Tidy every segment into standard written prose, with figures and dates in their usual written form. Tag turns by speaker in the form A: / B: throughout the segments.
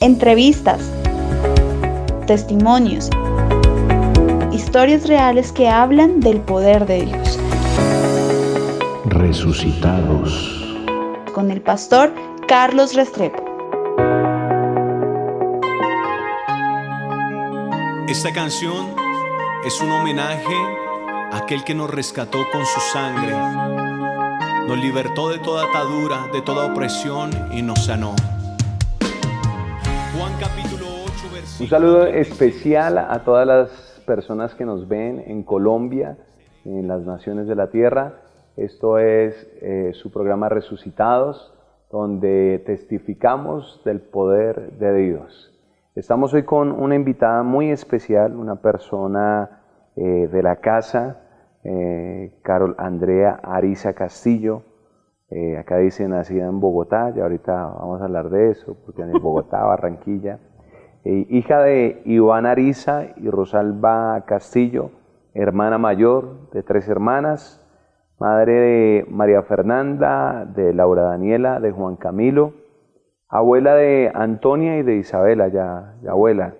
A: entrevistas, testimonios, historias reales que hablan del poder de Dios.
B: Resucitados.
A: Con el pastor Carlos Restrepo.
C: Esta canción es un homenaje a aquel que nos rescató con su sangre, nos libertó de toda atadura, de toda opresión y nos sanó. Juan capítulo 8, versículo...
D: Un saludo especial a todas las personas que nos ven en Colombia, en las naciones de la tierra. Esto es su programa Resucitados, donde testificamos del poder de Dios. Estamos hoy con una invitada muy especial, una persona de la casa, Carol Andrea Ariza Castillo. Acá dice nacida en Bogotá, ya ahorita vamos a hablar de eso, porque en Bogotá, Barranquilla. Hija de Iván Ariza y Rosalba Castillo, hermana mayor de 3 hermanas, madre de María Fernanda, de Laura Daniela, de Juan Camilo, abuela de Antonia y de Isabela, ya abuela,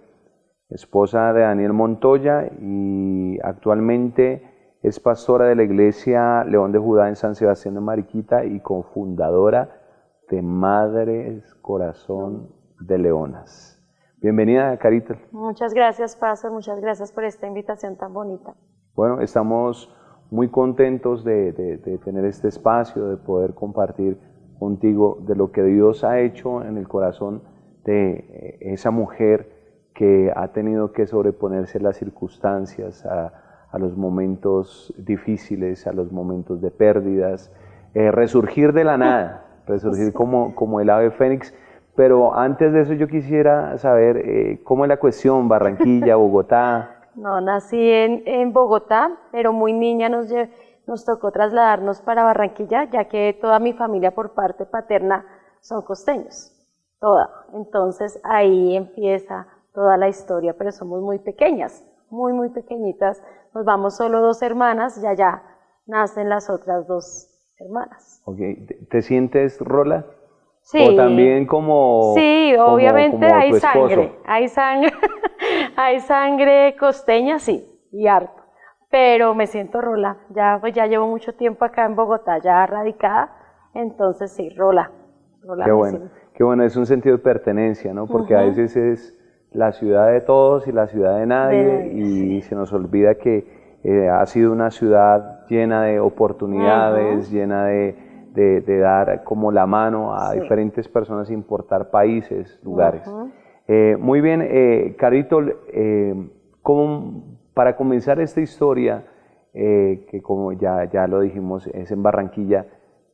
D: esposa de Daniel Montoya y actualmente es pastora de la iglesia León de Judá en San Sebastián de Mariquita y cofundadora de Madres Corazón de Leonas. Bienvenida, Carita.
E: Muchas gracias, Pastor, muchas gracias por esta invitación tan bonita.
D: Bueno, estamos muy contentos de tener este espacio, de poder compartir contigo de lo que Dios ha hecho en el corazón de esa mujer que ha tenido que sobreponerse a las circunstancias, a los momentos difíciles, a los momentos de pérdidas, resurgir de la nada, resurgir como el ave fénix. Pero antes de eso yo quisiera saber cómo es la cuestión, Barranquilla, Bogotá.
E: No, nací en Bogotá, pero muy niña nos tocó trasladarnos para Barranquilla, ya que toda mi familia por parte paterna son costeños, toda. Entonces ahí empieza toda la historia, pero somos muy pequeñas, muy pequeñitas. Nos vamos solo 2 hermanas y allá nacen las otras 2 hermanas.
D: Okay. ¿Te sientes Rola?
E: Sí.
D: ¿O también como
E: sí, obviamente
D: como
E: hay
D: tu esposo?
E: sangre, hay sangre costeña, sí, y harto. Pero me siento Rola, ya llevo mucho tiempo acá en Bogotá, ya radicada, entonces sí, Rola
D: Qué bueno, es un sentido de pertenencia, ¿no? Porque a veces es la ciudad de todos y la ciudad de nadie, y se nos olvida que ha sido una ciudad llena de oportunidades, llena de dar como la mano a diferentes personas, sin importar países, lugares. Muy bien, Carito, para comenzar esta historia, que como ya lo dijimos, es en Barranquilla,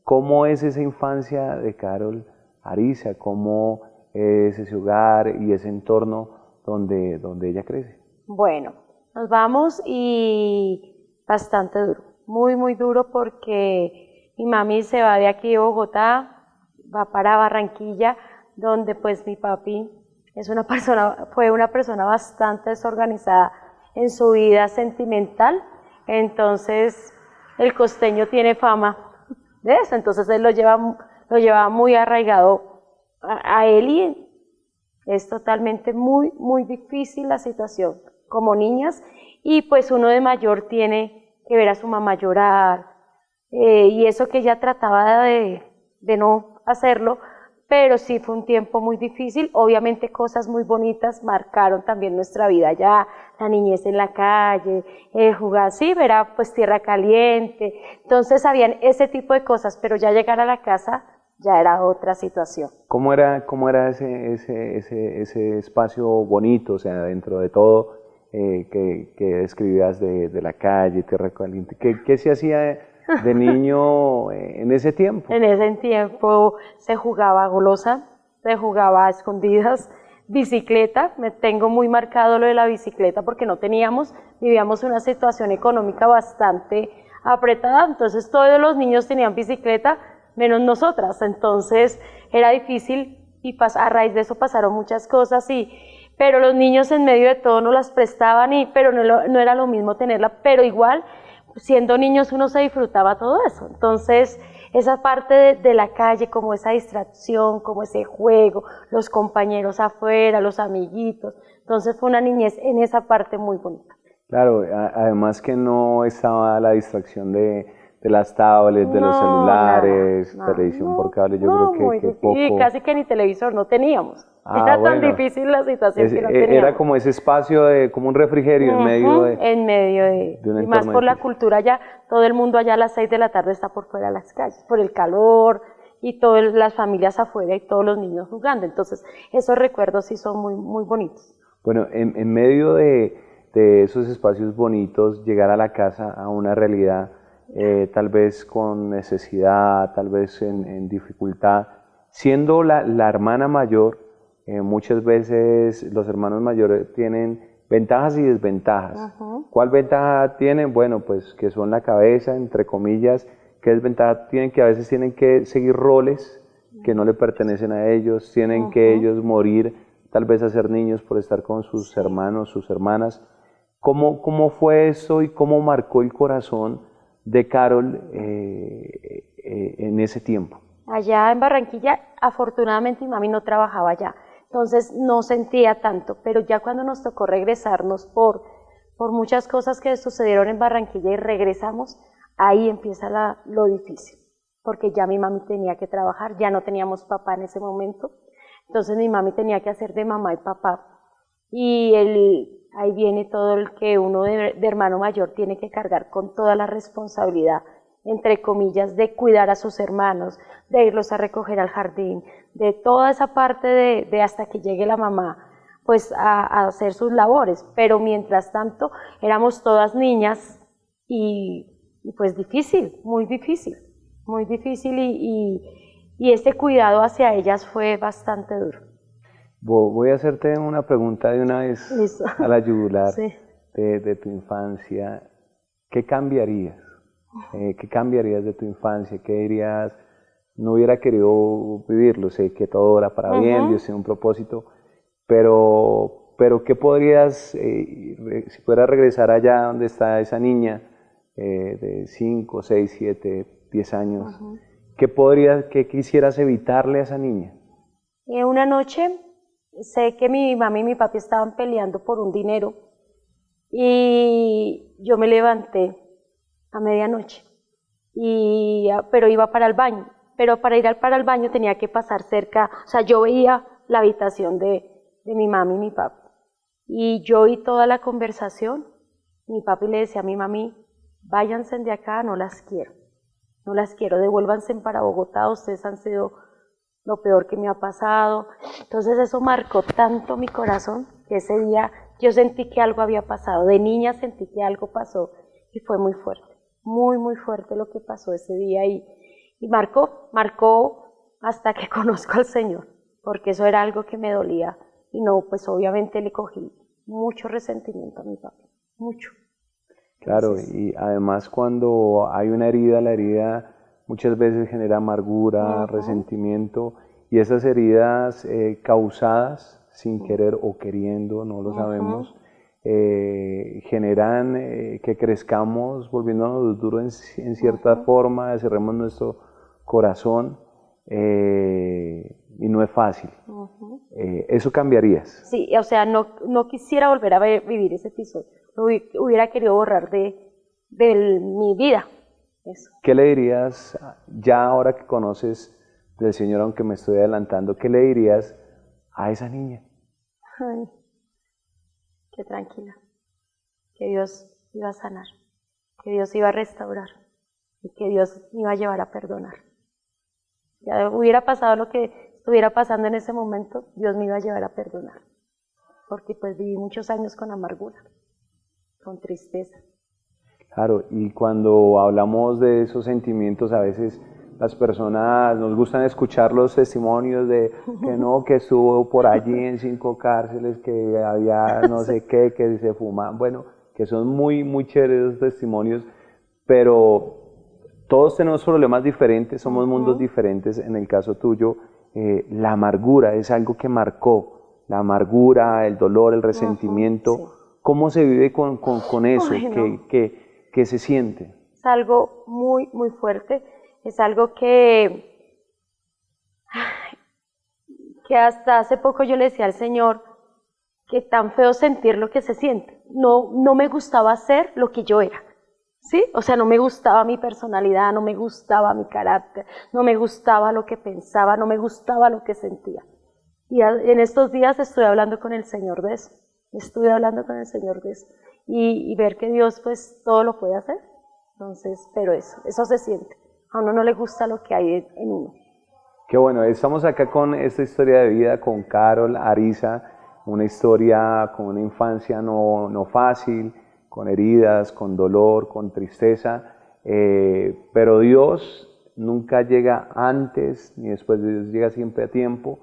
D: ¿cómo es esa infancia de Carol Ariza? ¿Cómo es ese hogar y ese entorno donde ella crece?
E: Bueno, nos vamos y bastante duro, muy duro, porque mi mami se va de aquí de Bogotá, va para Barranquilla, donde pues mi papi fue una persona bastante desorganizada en su vida sentimental. Entonces el costeño tiene fama de eso, entonces él lo lleva muy arraigado a él, y es totalmente muy difícil la situación como niñas, y pues uno de mayor tiene que ver a su mamá llorar, y eso que ella trataba de no hacerlo, pero sí fue un tiempo muy difícil. Obviamente cosas muy bonitas marcaron también nuestra vida ya, la niñez en la calle, jugar, sí, verá, pues tierra caliente, entonces habían ese tipo de cosas, pero ya llegar a la casa ya era otra situación.
D: ¿Cómo era ese espacio bonito, o sea, dentro de todo, que describías de la calle, tierra caliente? ¿Qué se hacía de niño en ese tiempo?
E: En ese tiempo se jugaba golosa, se jugaba a escondidas, bicicleta. Me tengo muy marcado lo de la bicicleta porque vivíamos una situación económica bastante apretada, entonces todos los niños tenían bicicleta menos nosotras, entonces era difícil, y a raíz de eso pasaron muchas cosas, pero los niños en medio de todo nos las prestaban, pero no era lo mismo tenerla, pero igual siendo niños uno se disfrutaba todo eso. Entonces esa parte de la calle, como esa distracción, como ese juego, los compañeros afuera, los amiguitos. Entonces fue una niñez en esa parte muy bonita.
D: Claro, además que no estaba la distracción de las tablets, de los celulares,
E: nada,
D: televisión por cable, yo
E: no,
D: creo que poco.
E: Y casi que ni televisor no teníamos. Era tan difícil la situación que no teníamos.
D: Era como ese espacio, como un refrigerio en medio de un
E: y más por la cultura allá, todo el mundo allá a las 6 de la tarde está por fuera de las calles, por el calor y todas las familias afuera y todos los niños jugando. Entonces, esos recuerdos sí son muy, muy bonitos.
D: Bueno, en medio de esos espacios bonitos, llegar a la casa a una realidad, tal vez con necesidad, tal vez en dificultad, siendo la hermana mayor, muchas veces los hermanos mayores tienen ventajas y desventajas. ¿Cuál ventaja tienen? Bueno, pues que son la cabeza, entre comillas. ¿Qué desventaja tienen? Que a veces tienen que seguir roles que no le pertenecen a ellos, tienen que ellos morir, tal vez a ser niños por estar con sus hermanos, sus hermanas. ¿Cómo fue eso y cómo marcó el corazón de Carol en ese tiempo?
E: Allá en Barranquilla, afortunadamente mi mami no trabajaba allá. Entonces no sentía tanto, pero ya cuando nos tocó regresarnos por muchas cosas que sucedieron en Barranquilla y regresamos, ahí empieza lo difícil, porque ya mi mami tenía que trabajar, ya no teníamos papá en ese momento, entonces mi mami tenía que hacer de mamá y papá, y ahí viene todo el que uno de hermano mayor tiene que cargar con toda la responsabilidad, entre comillas, de cuidar a sus hermanos, de irlos a recoger al jardín, de toda esa parte de hasta que llegue la mamá, pues a hacer sus labores, pero mientras tanto éramos todas niñas y pues difícil, muy difícil y ese cuidado hacia ellas fue bastante duro.
D: Voy a hacerte una pregunta de una vez a la yugular.
E: Sí.
D: de tu infancia. ¿Qué cambiarías? ¿Qué cambiarías de tu infancia? ¿Qué dirías? No hubiera querido vivirlo, sé que todo era para bien, Dios tiene un propósito, pero ¿qué podrías, si pudieras regresar allá donde está esa niña de 5, 6, 7, 10 años, ¿qué quisieras evitarle a esa niña?
E: Una noche sé que mi mamá y mi papi estaban peleando por un dinero y yo me levanté a medianoche, pero iba para el baño. Pero para ir para el baño tenía que pasar cerca, o sea, yo veía la habitación de mi mami y mi papi. Y yo oí toda la conversación, mi papi le decía a mi mami, váyanse de acá, no las quiero, devuélvanse para Bogotá, ustedes han sido lo peor que me ha pasado. Entonces eso marcó tanto mi corazón, que ese día yo sentí que algo había pasado, de niña sentí que algo pasó, y fue muy fuerte, muy, muy fuerte lo que pasó ese día, y marcó hasta que conozco al Señor, porque eso era algo que me dolía, y no, pues obviamente le cogí mucho resentimiento a mi papá, mucho.
D: Claro, entonces, y además cuando hay una herida, la herida muchas veces genera amargura, resentimiento, y esas heridas causadas sin querer o queriendo, no lo sabemos, generan que crezcamos volviéndonos duros en cierta forma, cerremos nuestro corazón, y no es fácil. ¿Eso cambiarías?
E: Sí, o sea, no quisiera volver a vivir ese episodio, lo hubiera querido borrar de mi vida. Eso.
D: ¿Qué le dirías, ya ahora que conoces del Señor, aunque me estoy adelantando, qué le dirías a esa niña?
E: Ay, que tranquila, que Dios iba a sanar, que Dios iba a restaurar y que Dios me iba a llevar a perdonar. Ya hubiera pasado lo que estuviera pasando en ese momento, Dios me iba a llevar a perdonar, porque pues viví muchos años con amargura, con tristeza.
D: Claro, y cuando hablamos de esos sentimientos, a veces las personas nos gustan escuchar los testimonios de que no, que estuvo por allí en 5 cárceles, que había no sé qué, que se fuma, bueno, que son muy, muy chéveres esos testimonios, pero todos tenemos problemas diferentes, somos mundos diferentes. En el caso tuyo, la amargura es algo que marcó, la amargura, el dolor, el resentimiento. Sí. ¿Cómo se vive con eso?
E: Ay, no.
D: ¿Qué se siente?
E: Es algo muy, muy fuerte. Es algo que hasta hace poco yo le decía al Señor que tan feo sentir lo que se siente. No me gustaba ser lo que yo era, ¿sí? O sea, no me gustaba mi personalidad, no me gustaba mi carácter, no me gustaba lo que pensaba, no me gustaba lo que sentía. Y en estos días estuve hablando con el Señor de eso, y ver que Dios pues todo lo puede hacer. Entonces, pero eso se siente. A uno no le gusta lo que hay en uno.
D: Qué bueno, estamos acá con esta historia de vida con Carol Ariza, una historia con una infancia no fácil, con heridas, con dolor, con tristeza, pero Dios nunca llega antes ni después, Dios llega siempre a tiempo,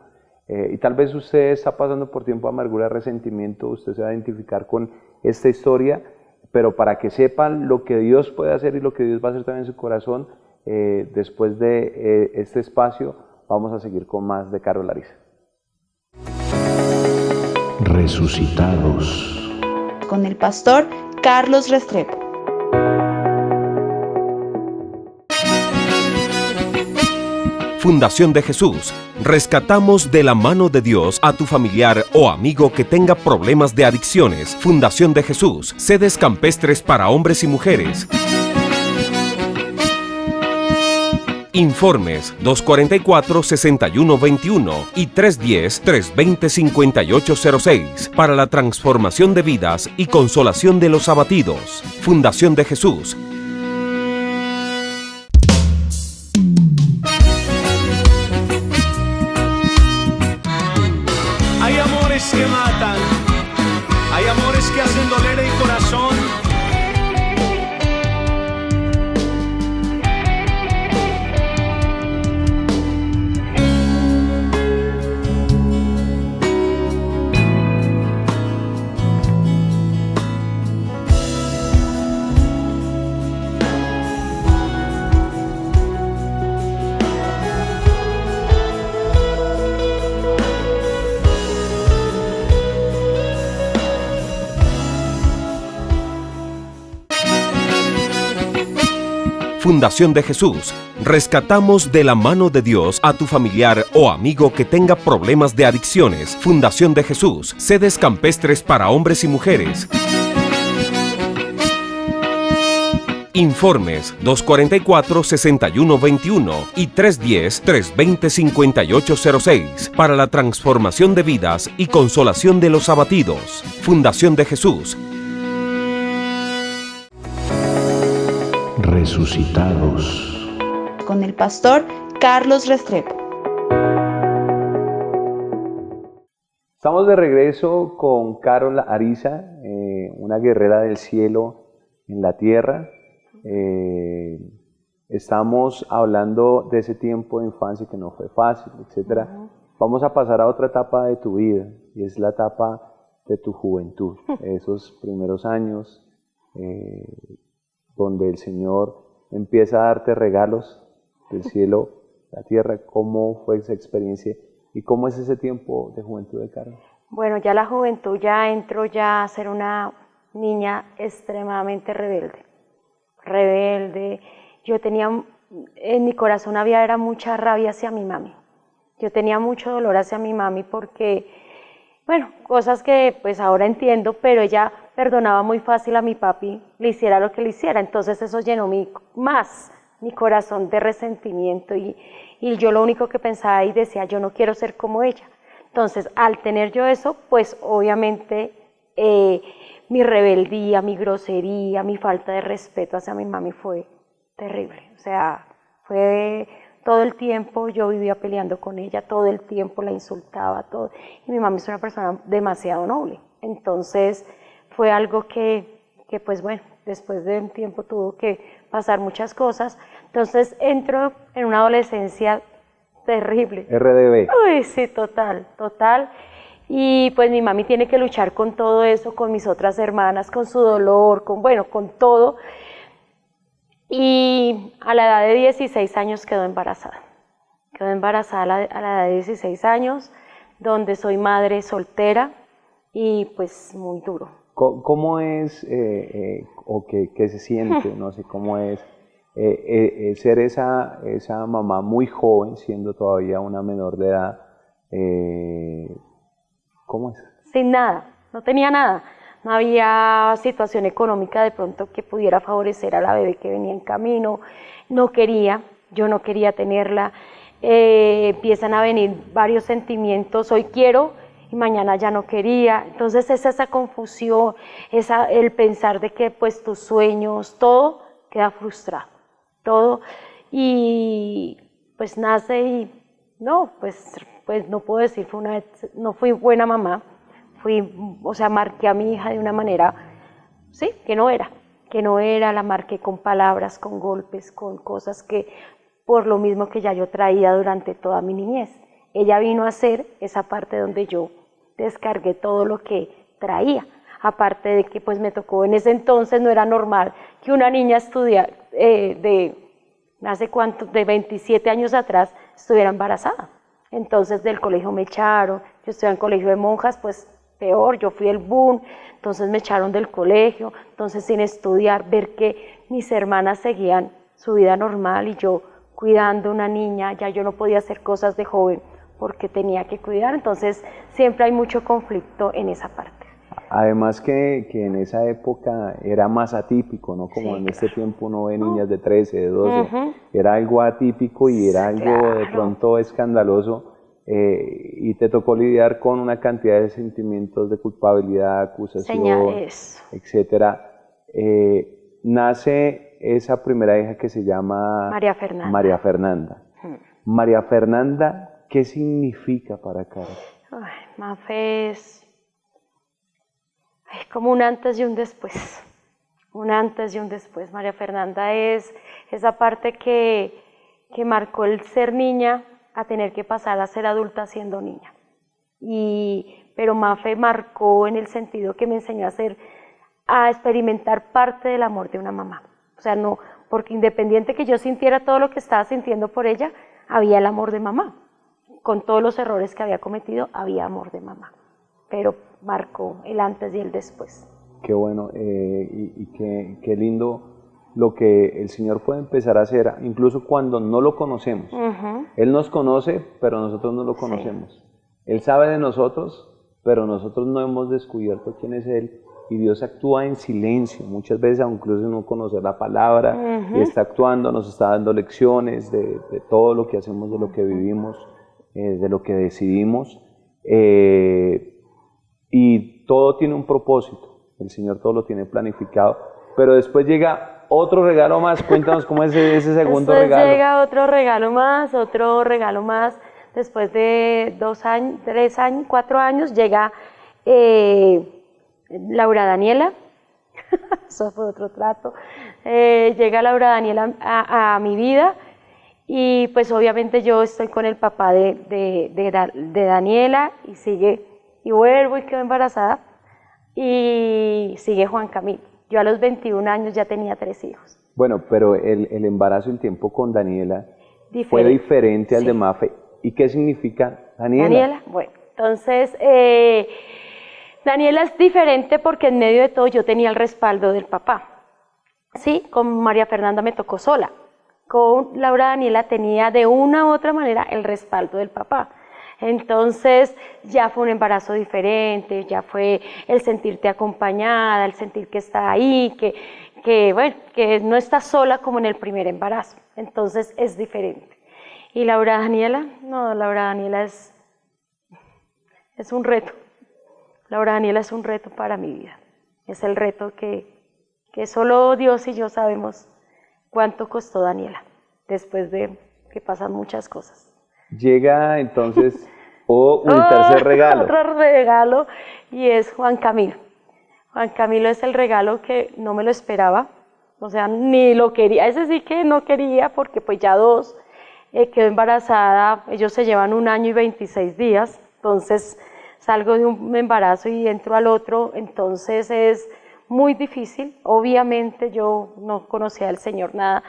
D: y tal vez usted está pasando por tiempo de amargura, resentimiento, usted se va a identificar con esta historia, pero para que sepan lo que Dios puede hacer y lo que Dios va a hacer también en su corazón, después de este espacio vamos a seguir con más de Carol Ariza.
B: Resucitados.
A: Con el pastor Carlos Restrepo.
F: Fundación de Jesús. Rescatamos de la mano de Dios a tu familiar o amigo que tenga problemas de adicciones. Fundación de Jesús. Sedes campestres para hombres y mujeres. Informes 244-6121 y 310-320-5806 para la transformación de vidas y consolación de los abatidos. Fundación de Jesús.
C: Hay amores que matan, hay amores que hacen doler el corazón.
F: Fundación de Jesús. Rescatamos de la mano de Dios a tu familiar o amigo que tenga problemas de adicciones. Fundación de Jesús. Sedes campestres para hombres y mujeres. Informes 244-6121 y 310-320-5806 para la transformación de vidas y consolación de los abatidos. Fundación de Jesús.
B: Resucitados.
A: Con el pastor Carlos Restrepo.
D: Estamos de regreso con Carol Ariza, una guerrera del cielo en la tierra. Estamos hablando de ese tiempo de infancia que no fue fácil, etc. Vamos a pasar a otra etapa de tu vida, y es la etapa de tu juventud, esos primeros años donde el Señor empieza a darte regalos del cielo, la tierra. ¿Cómo fue esa experiencia y cómo es ese tiempo de juventud de Carol?
E: Bueno, ya la juventud entro a ser una niña extremadamente rebelde. Yo tenía, en mi corazón era mucha rabia hacia mi mami. Yo tenía mucho dolor hacia mi mami porque, bueno, cosas que pues ahora entiendo, pero ella perdonaba muy fácil a mi papi, le hiciera lo que le hiciera. Entonces eso llenó más mi corazón de resentimiento y yo lo único que pensaba y decía, yo no quiero ser como ella. Entonces, al tener yo eso, pues obviamente mi rebeldía, mi grosería, mi falta de respeto hacia mi mami fue terrible. O sea, fue todo el tiempo, yo vivía peleando con ella, todo el tiempo la insultaba, todo. Y mi mami es una persona demasiado noble. Entonces, fue algo que pues bueno, después de un tiempo tuvo que pasar muchas cosas. Entonces, entro en una adolescencia terrible.
D: RDB.
E: Uy, sí, total. Y pues mi mami tiene que luchar con todo eso, con mis otras hermanas, con su dolor, con todo. Y a la edad de 16 años quedó embarazada. Quedó embarazada a la edad de 16 años, donde soy madre soltera y pues muy duro.
D: ¿Cómo es o qué se siente? No sé, ¿cómo es ser esa mamá muy joven, siendo todavía una menor de edad, ¿cómo es?
E: Sin nada, no tenía nada. No había situación económica de pronto que pudiera favorecer a la bebé que venía en camino. Yo no quería tenerla. Empiezan a venir varios sentimientos, hoy quiero y mañana ya no quería. Entonces es esa confusión, el pensar de que pues tus sueños, todo queda frustrado, todo. Y pues nace y no, pues no puedo decir, no fui buena mamá. Marqué a mi hija de una manera, sí, que no era, la marqué con palabras, con golpes, con cosas que, por lo mismo que ya yo traía durante toda mi niñez. Ella vino a ser esa parte donde yo descargué todo lo que traía, aparte de que pues me tocó en ese entonces, no era normal que una niña estudiara, de 27 años atrás, estuviera embarazada. Entonces del colegio me echaron, yo estudiaba en colegio de monjas, pues peor, yo fui el boom, entonces me echaron del colegio, entonces sin estudiar, ver que mis hermanas seguían su vida normal y yo cuidando una niña, ya yo no podía hacer cosas de joven porque tenía que cuidar, entonces siempre hay mucho conflicto en esa parte.
D: Además que en esa época era más atípico, ¿no? Como sí, en este tiempo uno ve niñas de 13, de 12, era algo atípico y era algo de pronto escandaloso. Y te tocó lidiar con una cantidad de sentimientos de culpabilidad, acusación, etcétera. Nace esa primera hija que se llama
E: María Fernanda.
D: María Fernanda, ¿qué significa para Karen?
E: Mafe es como un antes y un después. Un antes y un después. María Fernanda es esa parte que marcó el ser niña a tener que pasar a ser adulta siendo niña. Pero Mafe marcó en el sentido que me enseñó a experimentar parte del amor de una mamá. O sea, no, porque independiente que yo sintiera todo lo que estaba sintiendo por ella, había el amor de mamá. Con todos los errores que había cometido, había amor de mamá. Pero marcó el antes y el después.
D: Qué bueno, y qué lindo lo que el Señor puede empezar a hacer, incluso cuando no lo conocemos. Él nos conoce, pero nosotros no lo conocemos. Sí. Él sabe de nosotros, pero nosotros no hemos descubierto quién es Él. Y Dios actúa en silencio, muchas veces, incluso no conocer la palabra, y está actuando, nos está dando lecciones de todo lo que hacemos, de lo que vivimos, de lo que decidimos. Y todo tiene un propósito, el Señor todo lo tiene planificado, pero después llega otro regalo más. Cuéntanos cómo es ese segundo regalo.
E: Llega otro regalo más, después de 2 años, 3 años, 4 años, llega Laura Daniela, eso fue otro trato, llega Laura Daniela a mi vida, y pues obviamente yo estoy con el papá de Daniela, y vuelvo y quedo embarazada, y sigue Juan Camilo. Yo a los 21 años ya tenía 3 hijos.
D: Bueno, pero el embarazo, el tiempo con Daniela fue diferente al de Mafe. ¿Y qué significa Daniela?
E: Bueno, entonces Daniela es diferente porque en medio de todo yo tenía el respaldo del papá. Sí, con María Fernanda me tocó sola. Con Laura Daniela tenía de una u otra manera el respaldo del papá. Entonces ya fue un embarazo diferente, ya fue el sentirte acompañada, el sentir que está ahí, que no estás sola como en el primer embarazo. Entonces es diferente. ¿Y Laura Daniela? No, Laura Daniela es un reto. Laura Daniela es un reto para mi vida. Es el reto que solo Dios y yo sabemos cuánto costó Daniela, después de que pasan muchas cosas.
D: Llega entonces un tercer regalo.
E: Otro regalo, y es Juan Camilo. Juan Camilo es el regalo que no me lo esperaba, o sea, ni lo quería. Ese sí que no quería, porque pues ya 2, quedó embarazada, ellos se llevan 1 año y 26 días, entonces salgo de un embarazo y entro al otro, entonces es muy difícil. Obviamente yo no conocía al Señor nada,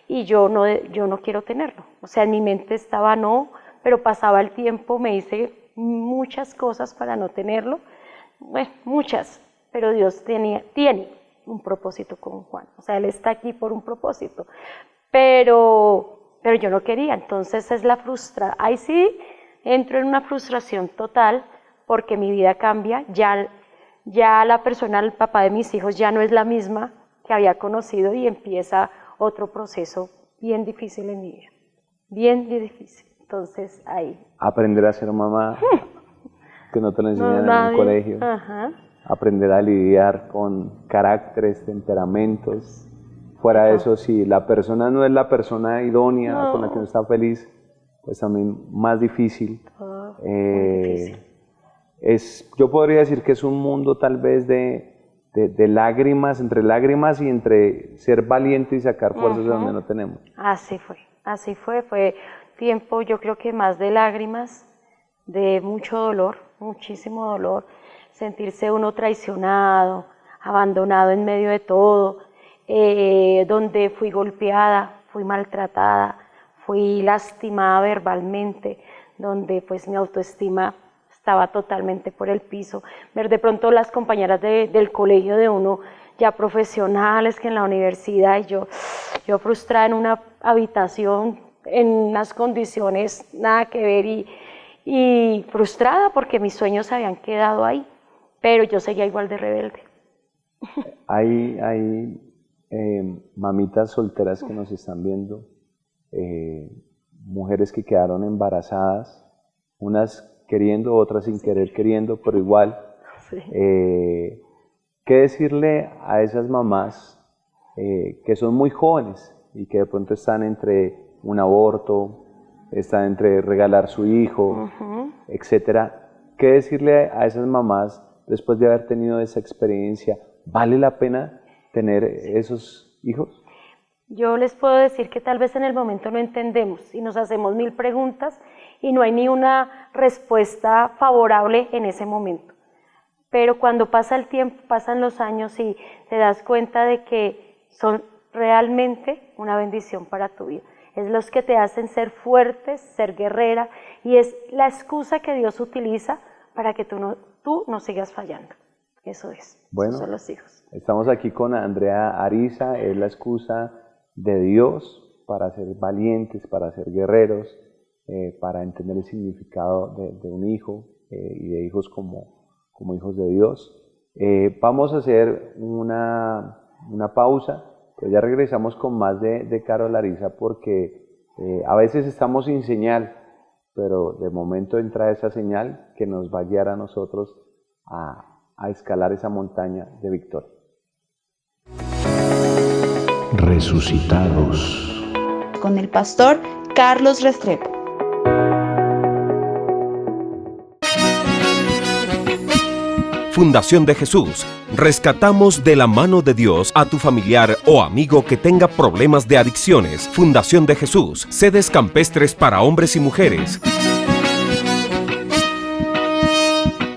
E: y yo no quiero tenerlo. O sea, en mi mente estaba no, pero pasaba el tiempo, me hice muchas cosas para no tenerlo, bueno, muchas, pero Dios tiene un propósito con Juan. O sea, Él está aquí por un propósito. pero yo no quería, entonces es la frustración. Ahí sí entro en una frustración total porque mi vida cambia, ya la persona, el papá de mis hijos ya no es la misma que había conocido y empieza otro proceso bien difícil en mi vida, bien difícil. Entonces ahí.
D: Aprender a ser mamá, que no te lo enseñan en un colegio.
E: Ajá.
D: Aprender a lidiar con caracteres, temperamentos. Fuera de eso, si la persona no es la persona idónea con la que uno está feliz, pues también más difícil.
E: Muy difícil.
D: Yo podría decir que es un mundo tal vez de lágrimas y entre ser valiente y sacar fuerzas de donde no tenemos.
E: Así fue tiempo, yo creo que más de lágrimas, de mucho dolor, muchísimo dolor, sentirse uno traicionado, abandonado en medio de todo, donde fui golpeada, fui maltratada, fui lastimada verbalmente, donde pues mi autoestima estaba totalmente por el piso, ver de pronto las compañeras del colegio de uno ya profesionales que en la universidad, y yo frustrada en una habitación, en unas condiciones nada que ver y frustrada porque mis sueños se habían quedado ahí, pero yo seguía igual de rebelde.
D: Hay mamitas solteras que nos están viendo, mujeres que quedaron embarazadas, unas queriendo, otras sin querer queriendo, pero igual.
E: Sí.
D: ¿Qué decirle a esas mamás que son muy jóvenes y que de pronto están entre un aborto, están entre regalar su hijo, etcétera? ¿Qué decirle a esas mamás después de haber tenido esa experiencia? ¿Vale la pena tener esos hijos?
E: Yo les puedo decir que tal vez en el momento no entendemos y nos hacemos 1000 preguntas y no hay ni una respuesta favorable en ese momento. Pero cuando pasa el tiempo, pasan los años y te das cuenta de que son realmente una bendición para tu vida. Es los que te hacen ser fuertes, ser guerrera, y es la excusa que Dios utiliza para que tú no sigas fallando. Eso es.
D: Bueno,
E: esos son los hijos.
D: Estamos aquí con Andrea Ariza, es la excusa de Dios para ser valientes, para ser guerreros, para entender el significado de un hijo y de hijos como hijos de Dios. Vamos a hacer una pausa, pero ya regresamos con más de Carol Ariza, porque a veces estamos sin señal, pero de momento entra esa señal que nos va a guiar a nosotros a escalar esa montaña de victoria.
B: Resucitados.
A: Con el pastor Carlos Restrepo.
F: Fundación de Jesús. Rescatamos de la mano de Dios a tu familiar o amigo que tenga problemas de adicciones. Fundación de Jesús. Sedes campestres para hombres y mujeres.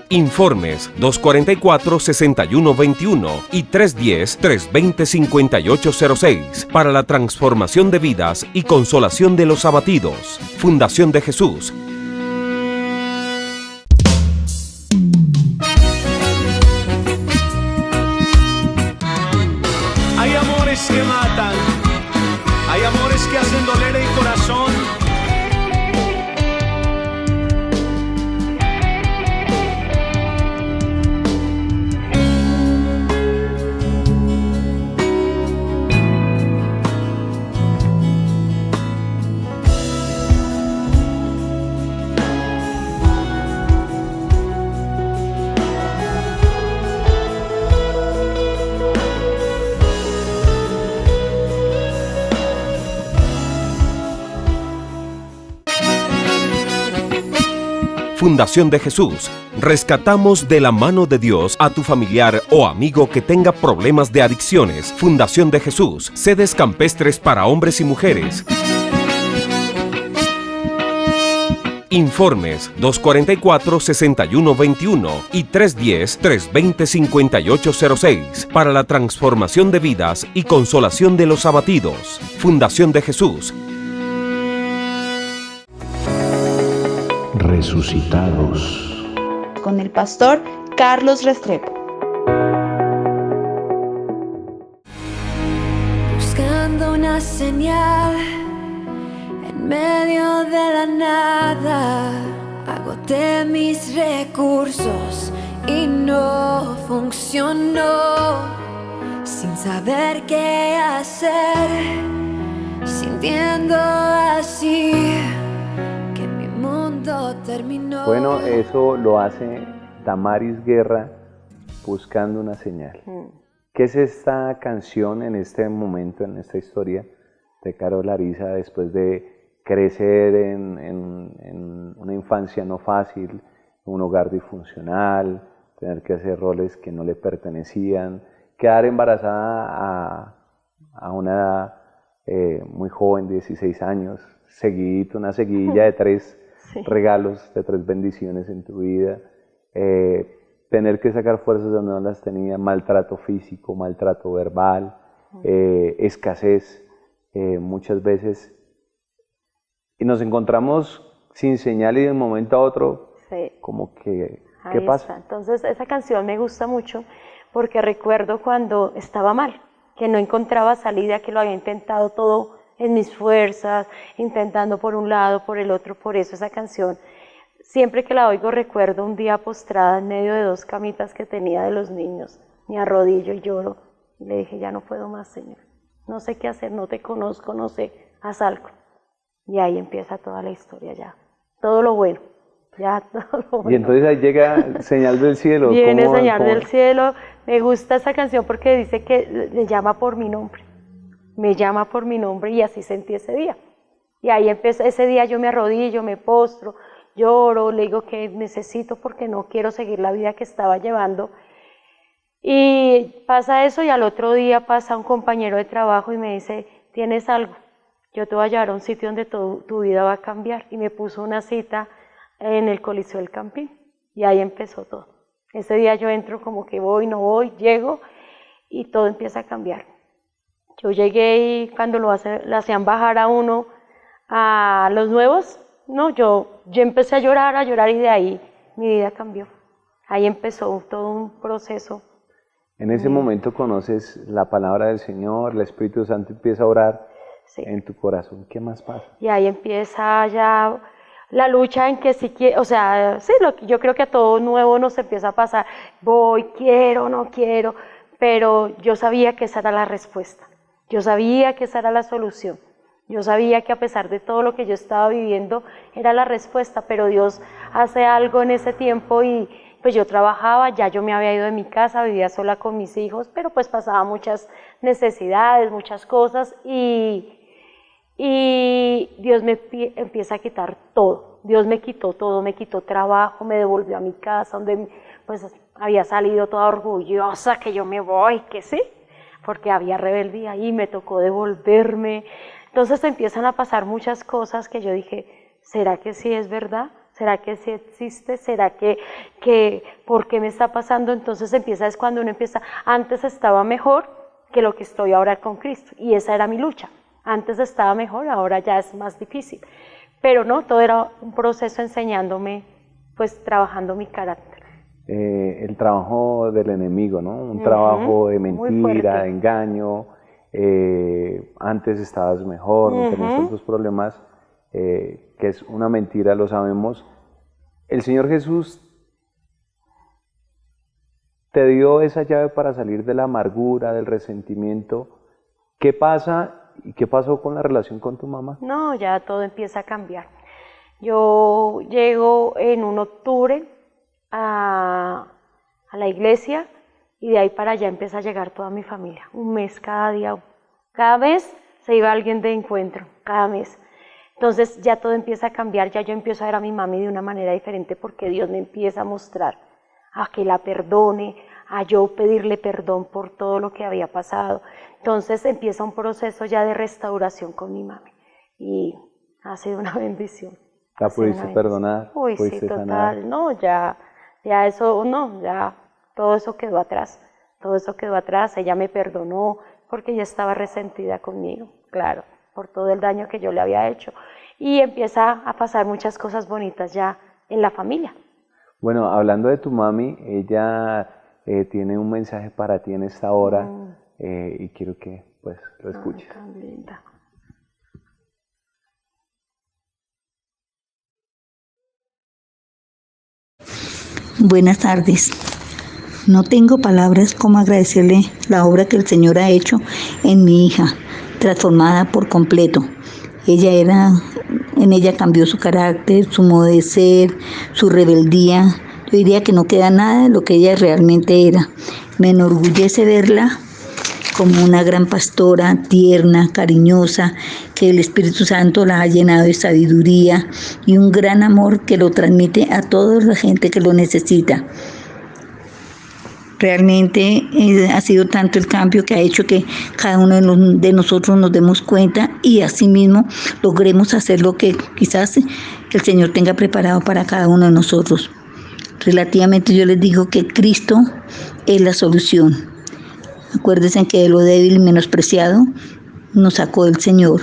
F: Informes 244-6121 y 310-320-5806 para la transformación de vidas y consolación de los abatidos. Fundación de Jesús.
C: Hay amores que matan, hay amores que hacen doler el corazón.
F: Fundación de Jesús. Rescatamos de la mano de Dios a tu familiar o amigo que tenga problemas de adicciones. Fundación de Jesús. Sedes campestres para hombres y mujeres. Informes 244-6121 y 310-320-5806 para la transformación de vidas y consolación de los abatidos. Fundación de Jesús.
B: Resucitados.
A: Con el pastor Carlos Restrepo.
G: Buscando una señal en medio de la nada. Agoté mis recursos y no funcionó. Sin saber qué hacer, sintiendo así que mi mundo terminó.
D: Bueno, eso lo hace Damaris Guerra buscando una señal. ¿Qué es esta canción en este momento, en esta historia de Carol Arisa, después de crecer en una infancia no fácil, un hogar disfuncional, tener que hacer roles que no le pertenecían, quedar embarazada a una edad muy joven, 16 años, una seguidilla de 3 regalos, de 3 bendiciones en tu vida, tener que sacar fuerzas donde no las tenía, maltrato físico, maltrato verbal, escasez muchas veces, y nos encontramos sin señal y de un momento a otro, como que, ¿qué pasa?
E: Entonces esa canción me gusta mucho porque recuerdo cuando estaba mal, que no encontraba salida, que lo había intentado todo en mis fuerzas, intentando por un lado, por el otro. Por eso esa canción, siempre que la oigo, recuerdo un día postrada en medio de 2 camitas que tenía de los niños, me arrodillo y lloro, y le dije, ya no puedo más, Señor, no sé qué hacer, no te conozco, no sé, haz algo. Y ahí empieza toda la historia ya, todo lo bueno. Ya, todo lo bueno.
D: Y entonces ahí llega Señal del Cielo.
E: Viene Señal del Cielo. Me gusta esa canción porque dice que me llama por mi nombre. Me llama por mi nombre y así sentí ese día. Y ahí empezó, ese día yo me arrodillo, me postro, lloro, le digo que necesito porque no quiero seguir la vida que estaba llevando. Y pasa eso y al otro día pasa un compañero de trabajo y me dice, ¿tienes algo? Yo te voy a llevar a un sitio donde tu vida va a cambiar. Y me puso una cita en el Coliseo del Campín, y ahí empezó todo. Ese día yo entro como que voy, no voy, llego, y todo empieza a cambiar. Yo llegué y cuando le hacían bajar a uno, a los nuevos, no, yo empecé a llorar, y de ahí mi vida cambió. Ahí empezó todo un proceso.
D: En ese momento conoces la palabra del Señor, el Espíritu Santo empieza a orar en tu corazón. ¿Qué más pasa?
E: Y ahí empieza ya la lucha en que sí, o sea, sí, yo creo que a todo nuevo nos empieza a pasar, voy, quiero, no quiero, pero yo sabía que esa era la respuesta, yo sabía que esa era la solución, yo sabía que a pesar de todo lo que yo estaba viviendo, era la respuesta, pero Dios hace algo en ese tiempo y pues yo trabajaba, ya yo me había ido de mi casa, vivía sola con mis hijos, pero pues pasaba muchas necesidades, muchas cosas y Dios me empieza a quitar todo. Dios me quitó todo, me quitó trabajo, me devolvió a mi casa, donde pues había salido toda orgullosa que yo me voy, que sí, porque había rebeldía y me tocó devolverme. Entonces empiezan a pasar muchas cosas que yo dije, ¿será que sí es verdad? ¿Será que sí existe? ¿Será que por qué me está pasando? Entonces es cuando uno empieza, antes estaba mejor que lo que estoy ahora con Cristo, y esa era mi lucha. Antes estaba mejor, ahora ya es más difícil. Pero no, todo era un proceso enseñándome, pues trabajando mi carácter.
D: El trabajo del enemigo, ¿no? Un trabajo de mentira, de engaño. Antes estabas mejor, no tenías tantos problemas, que es una mentira, lo sabemos. El Señor Jesús te dio esa llave para salir de la amargura, del resentimiento. ¿Qué pasa? ¿Y qué pasó con la relación con tu mamá?
E: No, ya todo empieza a cambiar. Yo llego en un octubre a la iglesia y de ahí para allá empieza a llegar toda mi familia. Un mes cada día. Cada mes se iba alguien de encuentro, cada mes. Entonces ya todo empieza a cambiar, ya yo empiezo a ver a mi mami de una manera diferente porque Dios me empieza a mostrar a que la perdone, a yo pedirle perdón por todo lo que había pasado. Entonces empieza un proceso ya de restauración con mi mami y ha sido una bendición.
D: ¿La pudiste perdonar?
E: Uy, sí, total. No, ya eso, no, ya todo eso quedó atrás. Todo eso quedó atrás, ella me perdonó porque ella estaba resentida conmigo, claro, por todo el daño que yo le había hecho. Y empieza a pasar muchas cosas bonitas ya en la familia.
D: Bueno, hablando de tu mami, ella tiene un mensaje para ti en esta hora y quiero que pues lo escuches.
E: Tan linda.
H: Buenas tardes. No tengo palabras como agradecerle la obra que el Señor ha hecho en mi hija, transformada por completo. En ella cambió su carácter, su modo de ser, su rebeldía. Yo diría que no queda nada de lo que ella realmente era. Me enorgullece verla como una gran pastora, tierna, cariñosa, que el Espíritu Santo la ha llenado de sabiduría y un gran amor que lo transmite a toda la gente que lo necesita. Realmente ha sido tanto el cambio que ha hecho que cada uno de nosotros nos demos cuenta y asimismo logremos hacer lo que quizás el Señor tenga preparado para cada uno de nosotros. Relativamente yo les digo que Cristo es la solución. Acuérdense que de lo débil y menospreciado nos sacó el Señor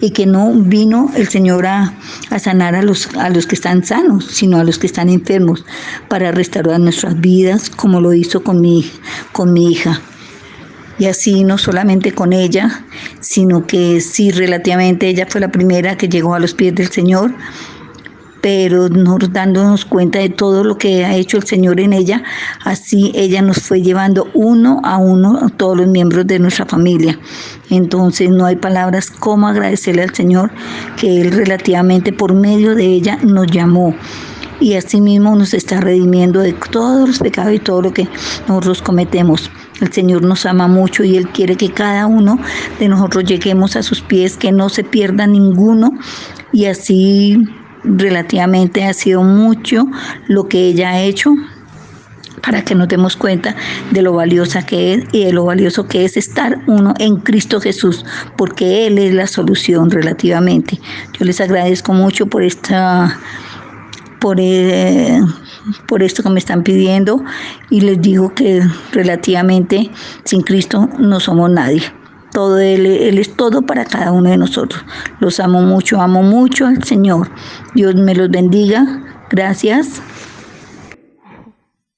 H: y que no vino el Señor a sanar a los que están sanos, sino a los que están enfermos, para restaurar nuestras vidas, como lo hizo con mi hija. Y así no solamente con ella, sino que sí, relativamente ella fue la primera que llegó a los pies del Señor, pero dándonos cuenta de todo lo que ha hecho el Señor en ella, así ella nos fue llevando uno a uno a todos los miembros de nuestra familia. Entonces no hay palabras como agradecerle al Señor que Él relativamente por medio de ella nos llamó y asimismo nos está redimiendo de todos los pecados y todo lo que nosotros cometemos. El Señor nos ama mucho y Él quiere que cada uno de nosotros lleguemos a sus pies, que no se pierda ninguno, y así relativamente ha sido mucho lo que ella ha hecho para que nos demos cuenta de lo valiosa que es y de lo valioso que es estar uno en Cristo Jesús, porque Él es la solución relativamente. Yo les agradezco mucho por esto que me están pidiendo y les digo que relativamente sin Cristo no somos nadie. Todo Él es todo para cada uno de nosotros. Los amo mucho al Señor. Dios me los bendiga. Gracias.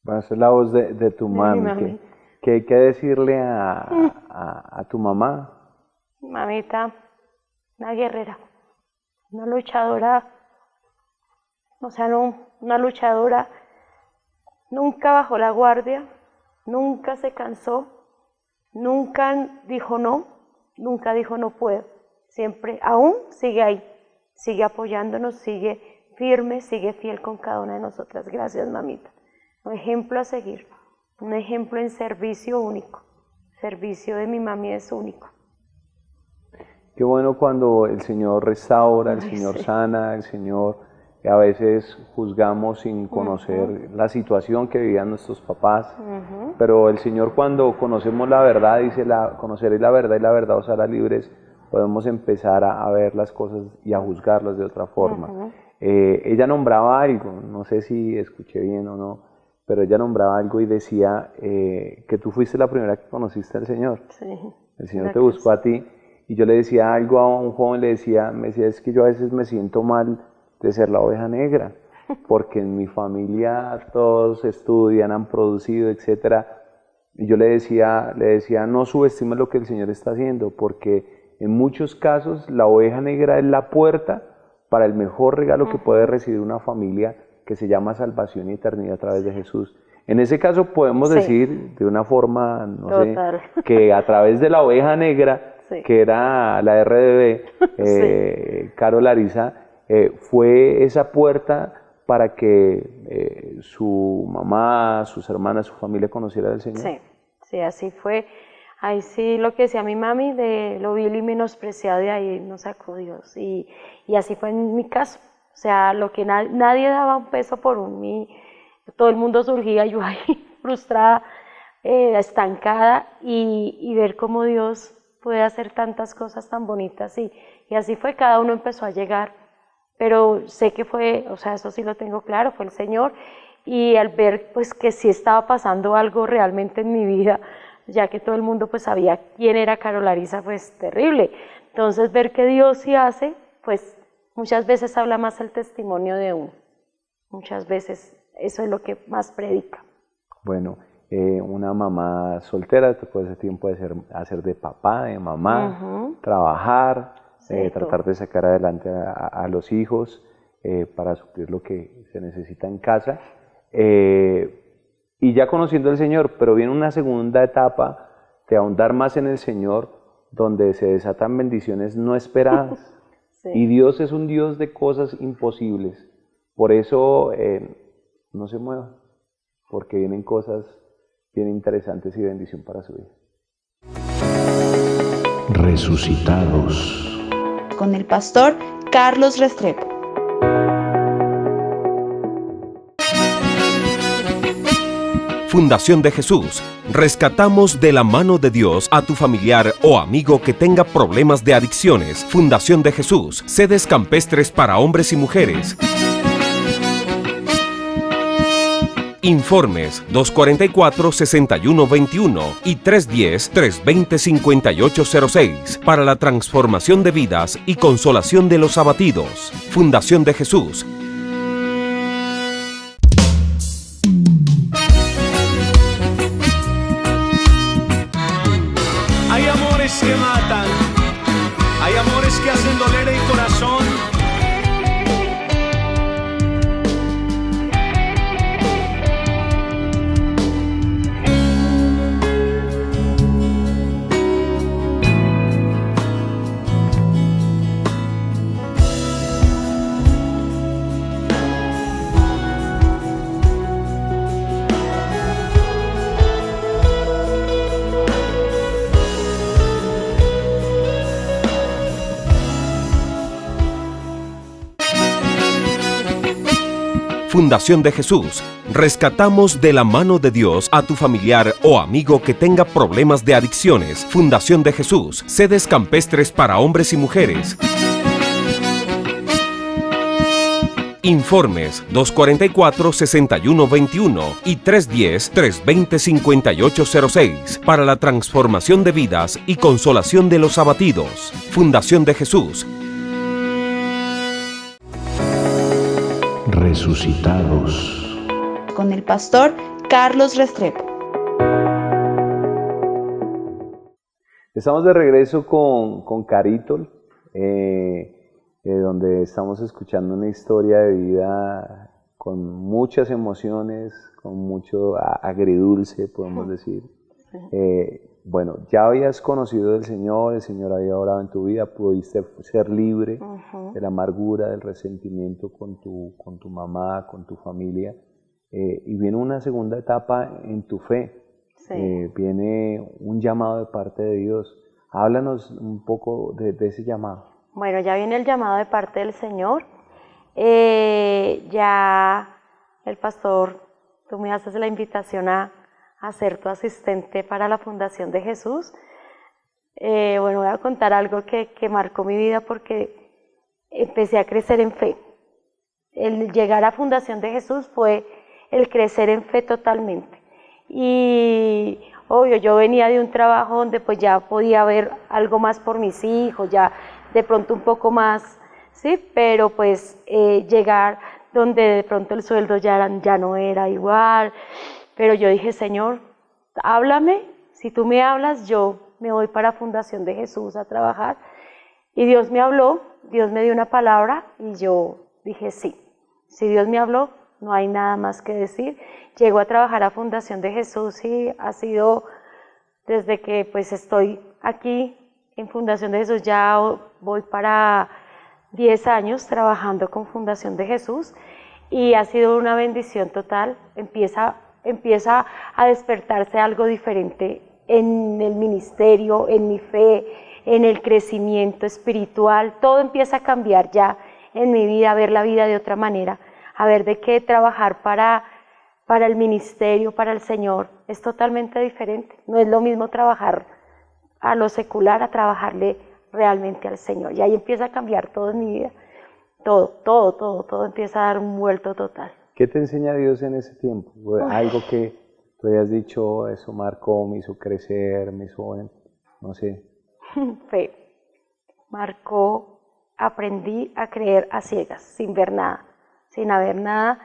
D: Va a ser la voz de tu mami. ¿Qué hay que decirle a tu mamá?
E: Mamita, una guerrera, una luchadora, una luchadora, nunca bajó la guardia, nunca se cansó, nunca dijo no, nunca dijo no puedo, siempre, aún sigue ahí, sigue apoyándonos, sigue firme, sigue fiel con cada una de nosotras. Gracias, mamita. Un ejemplo a seguir, un ejemplo en servicio único, servicio de mi mami es único.
D: Qué bueno cuando el Señor restaura, el Señor sana, el Señor, a veces juzgamos sin conocer la situación que vivían nuestros papás, pero el Señor, cuando conocemos la verdad, dice, conoceréis la verdad y la verdad os hará libres, podemos empezar a ver las cosas y a juzgarlas de otra forma. Ella nombraba algo, no sé si escuché bien o no, pero ella nombraba algo y decía que tú fuiste la primera que conociste al Señor.
E: Sí,
D: el Señor te buscó a ti. Y yo le decía algo a un joven, me decía, es que yo a veces me siento mal de ser la oveja negra, porque en mi familia todos estudian, han producido, etc. Y yo le decía, no subestimes lo que el Señor está haciendo, porque en muchos casos la oveja negra es la puerta para el mejor regalo que puede recibir una familia, que se llama salvación y eternidad a través de Jesús. En ese caso podemos decir de una forma, no sé, que a través de la oveja negra, que era la RDB, Caro Larisa, fue esa puerta para que su mamá, sus hermanas, su familia conociera al Señor.
E: Sí, así fue. Ahí sí, lo que decía mi mami, de lo vil y menospreciado, de ahí nos sacó Dios. Y así fue en mi caso. O sea, lo que nadie daba un peso por mí, todo el mundo surgía, yo ahí frustrada, estancada, y ver cómo Dios puede hacer tantas cosas tan bonitas. Y así fue, cada uno empezó a llegar. Pero sé que fue, o sea, eso sí lo tengo claro, fue el Señor. Y al ver pues que sí estaba pasando algo realmente en mi vida, ya que todo el mundo pues sabía quién era Caro Larisa, pues terrible. Entonces ver que Dios sí hace, pues muchas veces habla más el testimonio de uno. Muchas veces eso es lo que más predica.
D: Bueno, una mamá soltera, después de tiempo de hacer de papá, de mamá, trabajar, tratar de sacar adelante a los hijos para suplir lo que se necesita en casa. y ya conociendo al Señor, pero viene una segunda etapa de ahondar más en el Señor, donde se desatan bendiciones no esperadas.
E: Sí.
D: Y Dios es un Dios de cosas imposibles. Por eso no se mueva, porque vienen cosas bien interesantes y bendición para su vida.
B: Resucitados.
A: Con el pastor Carlos Restrepo.
F: Fundación de Jesús. Rescatamos de la mano de Dios a tu familiar o amigo que tenga problemas de adicciones. Fundación de Jesús. Sedes campestres para hombres y mujeres. Informes 244-6121 y 310-320-5806 para la transformación de vidas y consolación de los abatidos. Fundación de Jesús.
C: Hay amores que matan, hay amores que hacen doler el corazón.
F: Fundación de Jesús. Rescatamos de la mano de Dios a tu familiar o amigo que tenga problemas de adicciones. Fundación de Jesús. Sedes campestres para hombres y mujeres. Informes 244-6121 y 310-320-5806 para la transformación de vidas y consolación de los abatidos. Fundación de Jesús.
B: Resucitados.
A: Con el pastor Carlos Restrepo.
D: Estamos de regreso con Carítol, donde estamos escuchando una historia de vida con muchas emociones, con mucho agridulce, podemos decir. Bueno, ya habías conocido del Señor, el Señor había orado en tu vida, pudiste ser libre de la amargura, del resentimiento con tu mamá, con tu familia, y viene una segunda etapa en tu fe.
E: Sí.
D: Viene un llamado de parte de Dios. Háblanos un poco de ese llamado.
E: Bueno, ya viene el llamado de parte del Señor. Ya el pastor, tú me haces la invitación a ser tu asistente para la Fundación de Jesús. Bueno, voy a contar algo que marcó mi vida porque empecé a crecer en fe. El llegar a Fundación de Jesús fue el crecer en fe totalmente. Y obvio, yo venía de un trabajo donde pues ya podía ver algo más por mis hijos, ya de pronto un poco más, ¿sí? Pero pues llegar donde de pronto el sueldo ya no era igual. Pero yo dije, Señor, háblame, si tú me hablas, yo me voy para Fundación de Jesús a trabajar. Y Dios me habló, Dios me dio una palabra y yo dije, sí, si Dios me habló, no hay nada más que decir. Llego a trabajar a Fundación de Jesús y ha sido, desde que pues estoy aquí en Fundación de Jesús, ya voy para 10 años trabajando con Fundación de Jesús y ha sido una bendición total. Empieza a despertarse algo diferente en el ministerio, en mi fe, en el crecimiento espiritual. Todo empieza a cambiar ya en mi vida, a ver la vida de otra manera, a ver de qué trabajar para el ministerio, para el Señor. Es totalmente diferente. No es lo mismo trabajar a lo secular, a trabajarle realmente al Señor. Y ahí empieza a cambiar todo en mi vida. Todo empieza a dar un vuelto total.
D: ¿Qué te enseña Dios en ese tiempo? Algo que tú hayas dicho, eso marcó, me hizo crecer, me hizo, no sé.
E: Fe. Marcó, aprendí a creer a ciegas, sin ver nada, sin haber nada.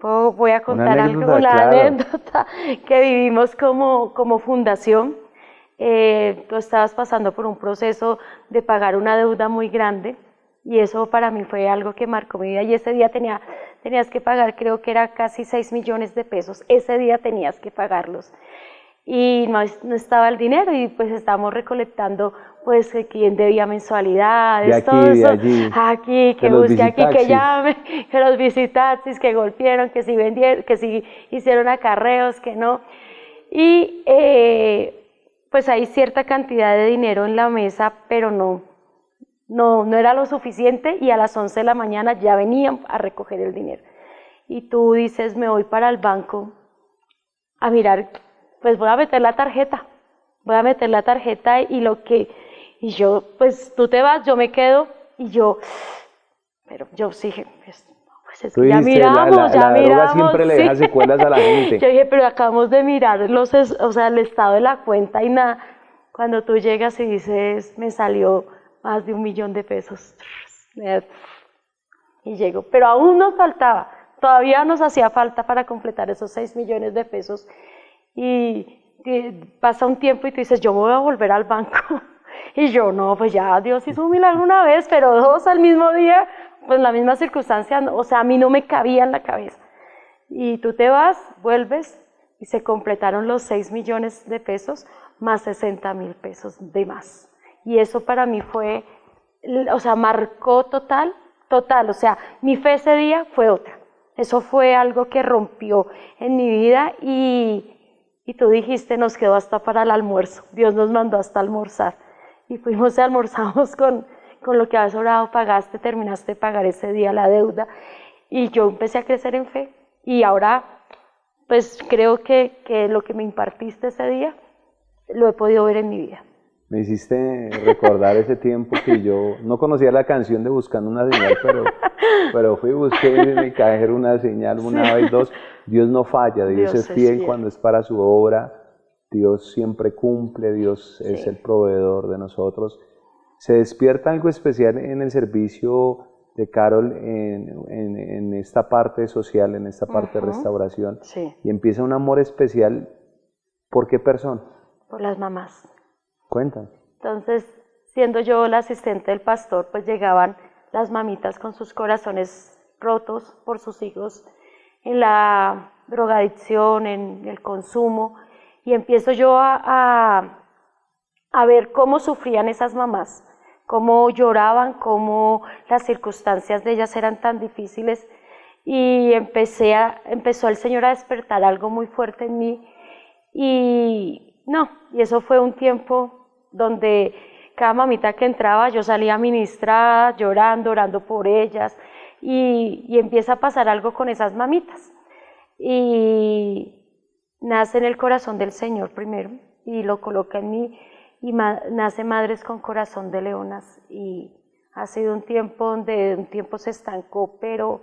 E: Voy a contar una anécdota que vivimos como fundación. Tú estabas pasando por un proceso de pagar una deuda muy grande y eso para mí fue algo que marcó mi vida y ese día tenía tenías que pagar, creo que era casi 6 millones de pesos, ese día tenías que pagarlos. Y no estaba el dinero y pues estábamos recolectando pues quién debía mensualidades,
D: de aquí,
E: todo eso,
D: de allí,
E: aquí, que busque aquí, que llame, que los visitaxis, que golpearon, que si vendieron, que si hicieron acarreos, que no. Y pues hay cierta cantidad de dinero en la mesa, pero no era lo suficiente y a las 11 de la mañana ya venían a recoger el dinero. Y tú dices, me voy para el banco a mirar, pues voy a meter la tarjeta y yo, pues tú te vas, yo me quedo pero yo dije, pues es que ya miramos,
D: la droga siempre le deja secuelas a la gente.
E: Yo dije, pero acabamos de mirar el estado de la cuenta y nada. Cuando tú llegas y dices, me salió más de 1 millón de pesos. Y llego, pero aún nos faltaba, todavía nos hacía falta para completar esos 6 millones de pesos. Y pasa un tiempo y tú dices, yo me voy a volver al banco. Y yo, no, pues ya Dios hizo un milagro una vez, pero 2 al mismo día, pues la misma circunstancia, o sea, a mí no me cabía en la cabeza. Y tú te vas, vuelves y se completaron los 6 millones de pesos más 60,000 pesos de más. Y eso para mí fue, o sea, marcó total, o sea, mi fe ese día fue otra. Eso fue algo que rompió en mi vida y tú dijiste, nos quedó hasta para el almuerzo. Dios nos mandó hasta almorzar. Y fuimos y almorzamos con lo que habías orado, terminaste de pagar ese día la deuda. Y yo empecé a crecer en fe. Y ahora, pues creo que lo que me impartiste ese día, lo he podido ver en mi vida.
D: Me hiciste recordar ese tiempo que yo no conocía la canción de Buscando una señal, pero fui y busqué en mi cajero una señal, una vez, 2. Dios no falla, Dios es fiel cuando es para su obra, Dios siempre cumple, Dios es el proveedor de nosotros. Se despierta algo especial en el servicio de Carol en esta parte social, en esta parte de restauración, y empieza un amor especial. ¿Por qué persona?
E: Por las mamás.
D: Cuéntame.
E: Entonces, siendo yo la asistente del pastor, pues llegaban las mamitas con sus corazones rotos por sus hijos en la drogadicción, en el consumo, y empiezo yo a ver cómo sufrían esas mamás, cómo lloraban, cómo las circunstancias de ellas eran tan difíciles, y empezó el Señor a despertar algo muy fuerte en mí, y eso fue un tiempo donde cada mamita que entraba yo salía ministrada, llorando, orando por ellas, y empieza a pasar algo con esas mamitas. Y nace en el corazón del Señor primero, y lo coloca en mí, y nace Madres con Corazón de Leonas, y ha sido un tiempo donde un tiempo se estancó, pero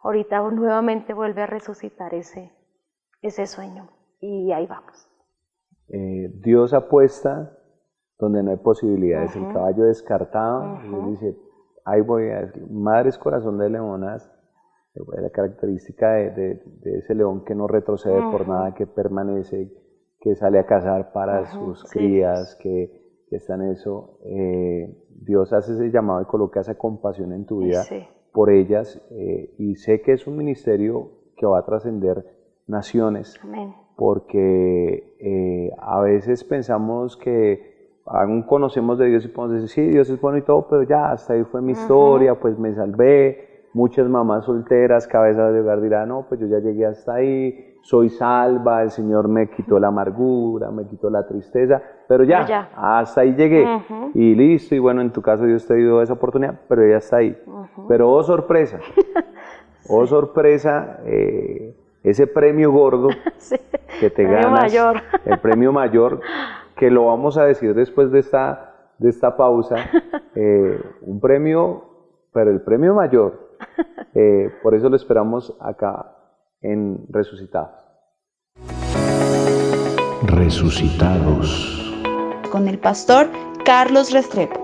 E: ahorita nuevamente vuelve a resucitar ese sueño, y ahí vamos.
D: Dios apuesta donde no hay posibilidades. El caballo descartado, Dios dice, ahí voy a decir, Madres Corazón de Leonas, la característica de ese león que no retrocede por nada, que permanece, que sale a cazar para sus crías, que está en eso. Dios hace ese llamado y coloca esa compasión en tu vida por ellas, y sé que es un ministerio que va a trascender naciones.
E: Amén.
D: Porque a veces pensamos que aún conocemos de Dios y podemos decir, sí, Dios es bueno y todo, pero ya, hasta ahí fue mi historia, pues me salvé. Muchas mamás solteras, cabezas de hogar dirán, no, pues yo ya llegué hasta ahí, soy salva, el Señor me quitó la amargura, me quitó la tristeza, pero ya. Hasta ahí llegué, y listo, y bueno, en tu caso Dios te dio esa oportunidad, pero ya está ahí. Pero oh sorpresa, sorpresa, ese premio gordo que te ganas, el premio mayor, que lo vamos a decir después de esta pausa, un premio, pero el premio mayor, por eso lo esperamos acá en Resucitados.
B: Resucitados.
A: Con el pastor Carlos Restrepo.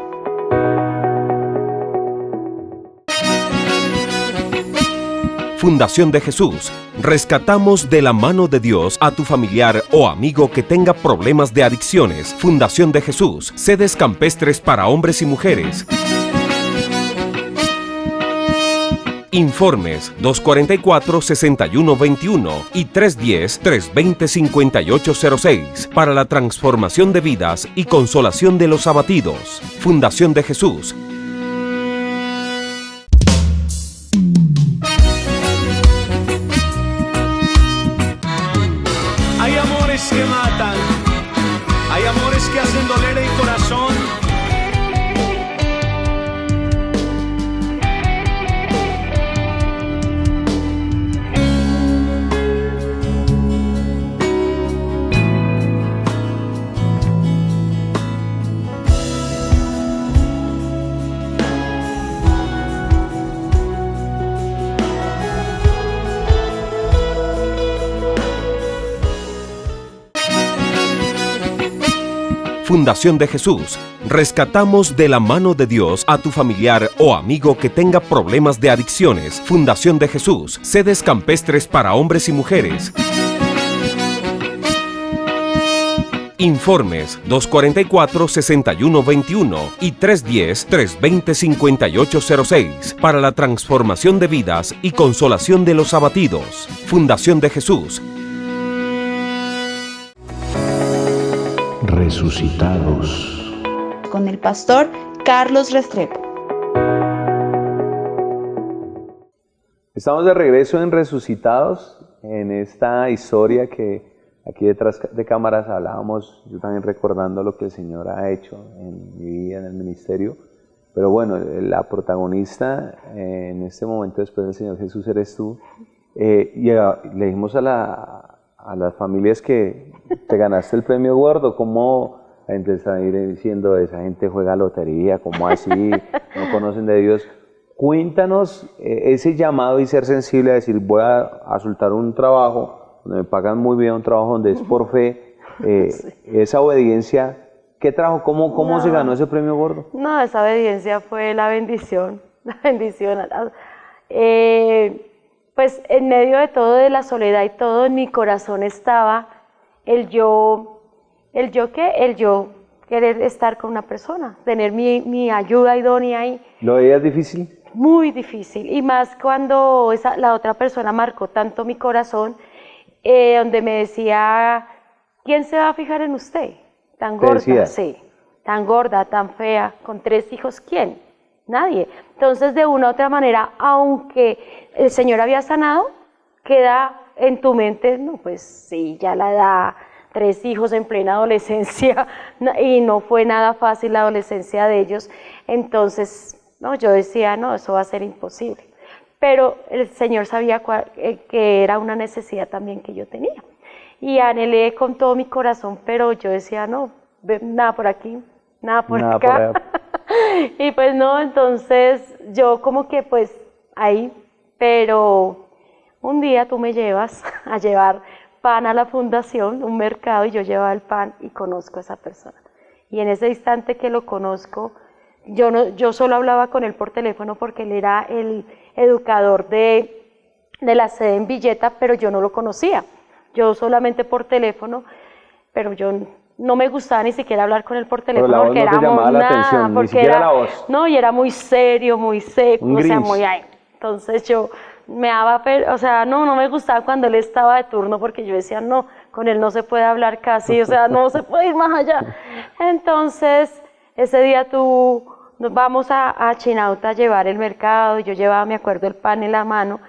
F: Fundación de Jesús. Rescatamos de la mano de Dios a tu familiar o amigo que tenga problemas de adicciones. Fundación de Jesús. Sedes campestres para hombres y mujeres. Informes 244-6121 y 310-320-5806 para la transformación de vidas y consolación de los abatidos. Fundación de Jesús.
C: Hay amores que matan, hay amores que hacen doler el corazón.
F: Fundación de Jesús. Rescatamos de la mano de Dios a tu familiar o amigo que tenga problemas de adicciones. Fundación de Jesús. Sedes campestres para hombres y mujeres. Informes 244-6121 y 310-320-5806 para la transformación de vidas y consolación de los abatidos. Fundación de Jesús.
B: Resucitados.
A: Con el pastor Carlos Restrepo.
D: Estamos de regreso en Resucitados, en esta historia que aquí detrás de cámaras hablábamos, yo también recordando lo que el Señor ha hecho en mi vida, en el ministerio. Pero bueno, la protagonista en este momento después del Señor Jesús eres tú. Le dijimos a las familias que te ganaste el premio gordo. ¿Cómo la gente está diciendo, esa gente juega lotería? ¿Cómo así? No conocen de Dios. Cuéntanos ese llamado y ser sensible a decir, voy a soltar un trabajo donde me pagan muy bien, un trabajo donde es por fe. Sí. Esa obediencia, ¿qué trajo? ¿Cómo se ganó ese premio gordo?
E: No, esa obediencia fue la bendición, la bendición. Pues en medio de todo, de la soledad y todo, en mi corazón estaba el yo querer estar con una persona, tener mi ayuda idónea ahí.
D: ¿Lo veías difícil?
E: Muy difícil, y más cuando la otra persona marcó tanto mi corazón, donde me decía, ¿quién se va a fijar en usted? Tan gorda, sí, tan gorda, tan fea, con 3 hijos, ¿quién? Nadie. Entonces, de una u otra manera, aunque el Señor había sanado, queda en tu mente, no, pues sí, ya la edad, 3 hijos en plena adolescencia, y no fue nada fácil la adolescencia de ellos. Entonces, no, yo decía, no, eso va a ser imposible. Pero el Señor sabía que era una necesidad también que yo tenía. Y anhelé con todo mi corazón, pero yo decía, no, nada por aquí, nada por acá. Y pues no, entonces yo como que pues ahí, pero un día tú me llevas a llevar pan a la fundación, un mercado, y yo llevaba el pan y conozco a esa persona. Y en ese instante que lo conozco, yo solo hablaba con él por teléfono porque él era el educador de la sede en Villeta, pero yo no lo conocía. Yo solamente por teléfono, pero yo no me gustaba ni siquiera hablar con él por teléfono porque era no, y era muy serio, muy seco, o sea, muy ahí. Entonces yo me daba, o sea, no me gustaba cuando él estaba de turno porque yo decía, no, con él no se puede hablar casi, o sea, no se puede ir más allá. Entonces, ese día nos vamos a Chinauta a llevar el mercado, y yo llevaba, me acuerdo, el pan en la mano,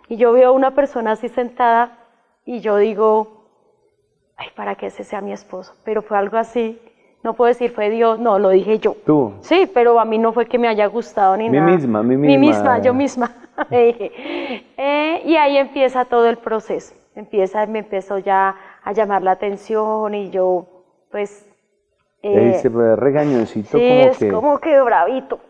E: y yo veo a una persona así sentada, y yo digo, ay, para que ese sea mi esposo, pero fue algo así, no puedo decir fue Dios, no, lo dije yo. ¿Tú? Sí, pero a mí no fue que me haya gustado ni nada. Yo misma, me dije. Y ahí empieza todo el proceso, me empezó ya a llamar la atención, y yo, pues...
D: se fue regañoncito,
E: sí, como que bravito.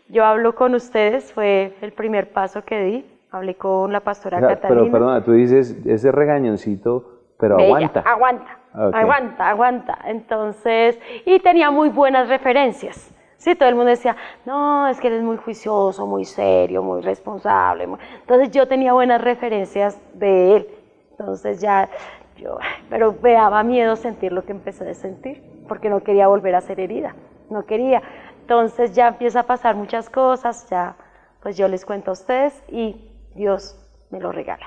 E: Yo hablo con ustedes, fue el primer paso que di, hablé con la pastora Catalina.
D: Pero perdona, tú dices ese regañoncito, pero
E: Bella,
D: aguanta.
E: Aguanta. Entonces, y tenía muy buenas referencias. Sí, todo el mundo decía, no, es que él es muy juicioso, muy serio, muy responsable. Entonces yo tenía buenas referencias de él. Entonces pero me daba miedo sentir lo que empecé a sentir, porque no quería volver a ser herida, no quería. Entonces ya empieza a pasar muchas cosas, ya pues yo les cuento a ustedes y Dios me lo regala.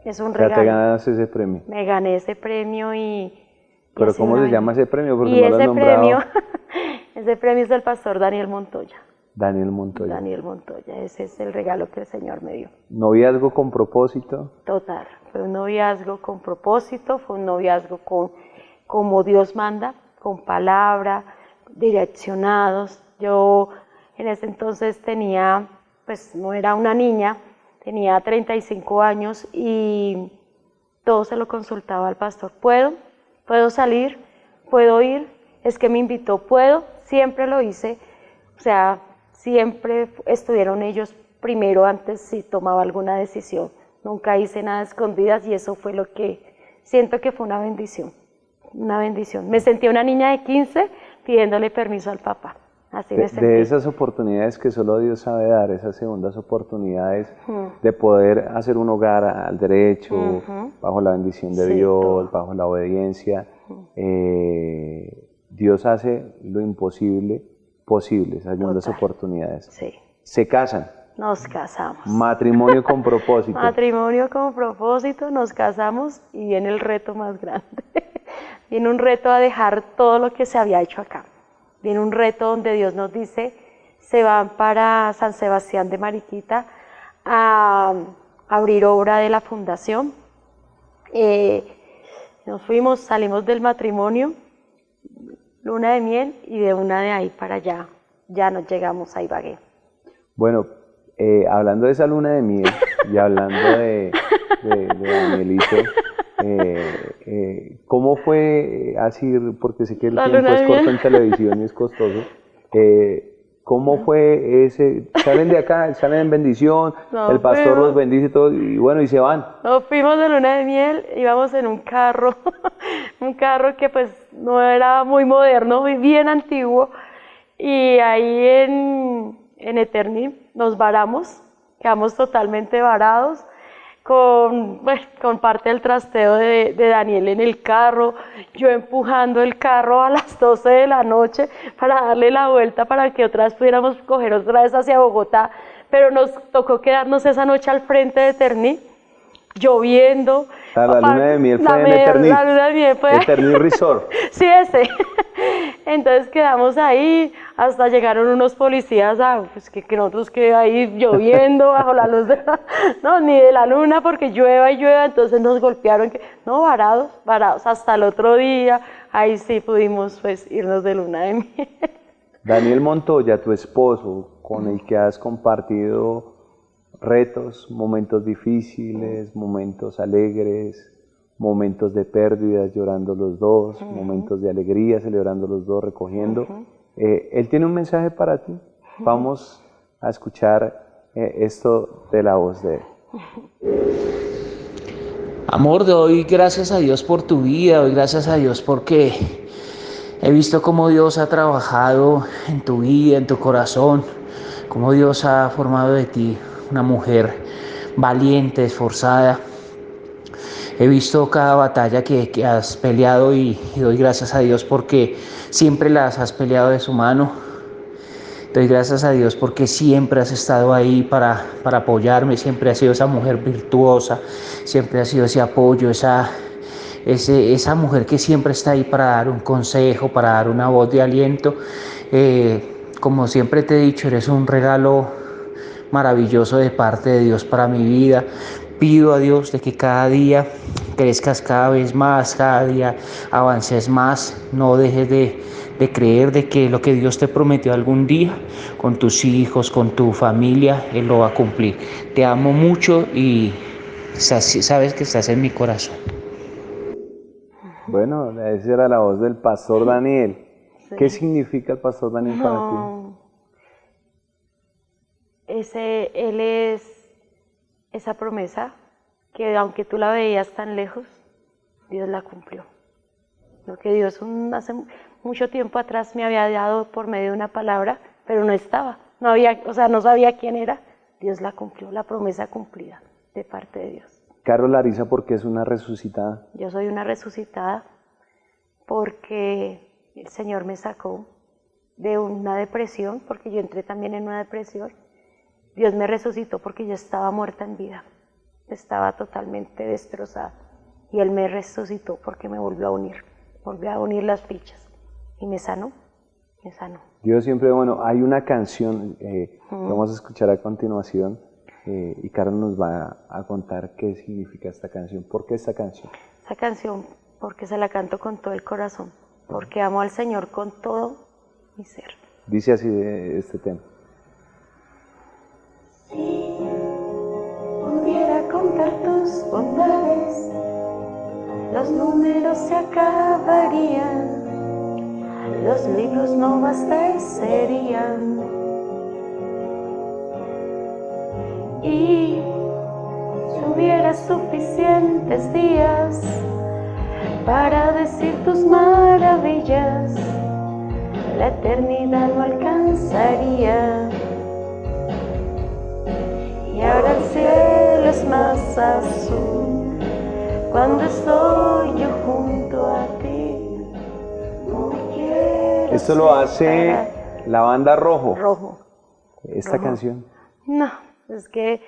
E: Es un
D: O sea,
E: regalo.
D: te ganaste ese premio.
E: Me gané ese premio
D: ¿Pero
E: ha sido
D: cómo
E: una
D: se llama ese premio? Porque
E: Y
D: no lo has
E: ese
D: nombrado.
E: premio, ese premio es del pastor Daniel Montoya.
D: Daniel Montoya.
E: Daniel Montoya, ese es el regalo que el Señor me dio.
D: ¿Noviazgo con propósito?
E: Total, fue un noviazgo con propósito, fue un noviazgo como Dios manda, con palabra, direccionados. Yo en ese entonces tenía, pues no era una niña, tenía 35 años y todo se lo consultaba al pastor. ¿Puedo salir? ¿Puedo ir? Es que me invitó, ¿puedo? Siempre lo hice, o sea, siempre estuvieron ellos primero antes si tomaba alguna decisión. Nunca hice nada a escondidas y eso fue lo que siento que fue una bendición. Una bendición. Me sentí una niña de 15 pidiéndole permiso al papá. Así me sentí.
D: De esas oportunidades que solo Dios sabe dar, esas segundas oportunidades de poder hacer un hogar al derecho, bajo la bendición de Dios, todo. Bajo la obediencia. Dios hace lo imposible posible, esas segundas oportunidades.
E: Sí.
D: Se casan.
E: Nos casamos.
D: Matrimonio con propósito.
E: Matrimonio con propósito, nos casamos y viene el reto más grande. Viene un reto a dejar todo lo que se había hecho acá. Viene un reto donde Dios nos dice, se van para San Sebastián de Mariquita a abrir obra de la fundación. Nos fuimos, salimos del matrimonio, luna de miel, y de una de ahí para allá, ya nos llegamos a Ibagué.
D: Bueno, hablando de esa luna de miel y hablando de Danielito, ¿cómo fue así? Porque sé que el tiempo es corto en televisión y es costoso. ¿Cómo fue ese? Salen de acá, salen en bendición, el pastor los bendice y todo, y bueno, y se van.
E: Nos fuimos de luna de miel, íbamos en un carro que pues no era muy moderno, bien antiguo, y ahí en Eterni nos varamos, quedamos totalmente varados, con parte del trasteo de Daniel en el carro, yo empujando el carro a las 12 de la noche para darle la vuelta para que otra vez pudiéramos coger otra vez hacia Bogotá, pero nos tocó quedarnos esa noche al frente de Eterni, lloviendo.
D: O sea, la luna de miel fue en Eterni.
E: La luna de miel fue
D: Eterni Resort.
E: Sí, ese. Entonces quedamos ahí, hasta llegaron unos policías, pues que nosotros que ahí lloviendo bajo la luz no, ni de la luna porque llueva y llueva, entonces nos golpearon, varados, hasta el otro día, ahí sí pudimos pues irnos de luna de miel.
D: Daniel Montoya, tu esposo, con el que has compartido retos, momentos difíciles, momentos alegres, momentos de pérdidas, llorando los dos, momentos de alegría, celebrando los dos, recogiendo. Él tiene un mensaje para ti. Vamos a escuchar esto de la voz de él.
I: Amor, doy gracias a Dios por tu vida, doy gracias a Dios porque he visto cómo Dios ha trabajado en tu vida, en tu corazón, cómo Dios ha formado de ti una mujer valiente, esforzada. He visto cada batalla que has peleado y doy gracias a Dios porque siempre las has peleado de su mano. Doy gracias a Dios porque siempre has estado ahí para apoyarme, siempre has sido esa mujer virtuosa, siempre has sido ese apoyo, esa mujer que siempre está ahí para dar un consejo, para dar una voz de aliento. Como siempre te he dicho, eres un regalo maravilloso de parte de Dios para mi vida. Pido a Dios de que cada día crezcas cada vez más, cada día avances más, no dejes de creer de que lo que Dios te prometió algún día con tus hijos, con tu familia, Él lo va a cumplir. Te amo mucho y sabes que estás en mi corazón.
D: Bueno, esa era la voz del pastor Daniel. Sí. ¿Qué significa el pastor Daniel para ti?
E: Él es esa promesa que aunque tú la veías tan lejos, Dios la cumplió. Lo que Dios hace mucho tiempo atrás me había dado por medio de una palabra, pero no estaba, no sabía quién era. Dios la cumplió, la promesa cumplida de parte de Dios.
D: Carol Larisa, ¿por qué es una resucitada?
E: Yo soy una resucitada porque el Señor me sacó de una depresión, porque yo entré también en una depresión, Dios me resucitó porque yo estaba muerta en vida, estaba totalmente destrozada y Él me resucitó porque me volvió a unir las fichas y me sanó.
D: Dios siempre, bueno, hay una canción que vamos a escuchar a continuación y Carol nos va a contar qué significa esta canción. ¿Por qué esta canción?
E: Esta canción porque se la canto con todo el corazón, porque amo al Señor con todo mi ser.
D: Dice así este tema.
E: Si pudiera contar tus bondades, los números se acabarían, los libros no bastarían. Y si hubiera suficientes días para decir tus maravillas, la eternidad no alcanzaría. Y ahora el cielo es más azul cuando estoy yo junto a ti. No me quiero.
D: Esto lo hace la banda Rojo. Esta
E: Rojo.
D: canción.
E: No, es que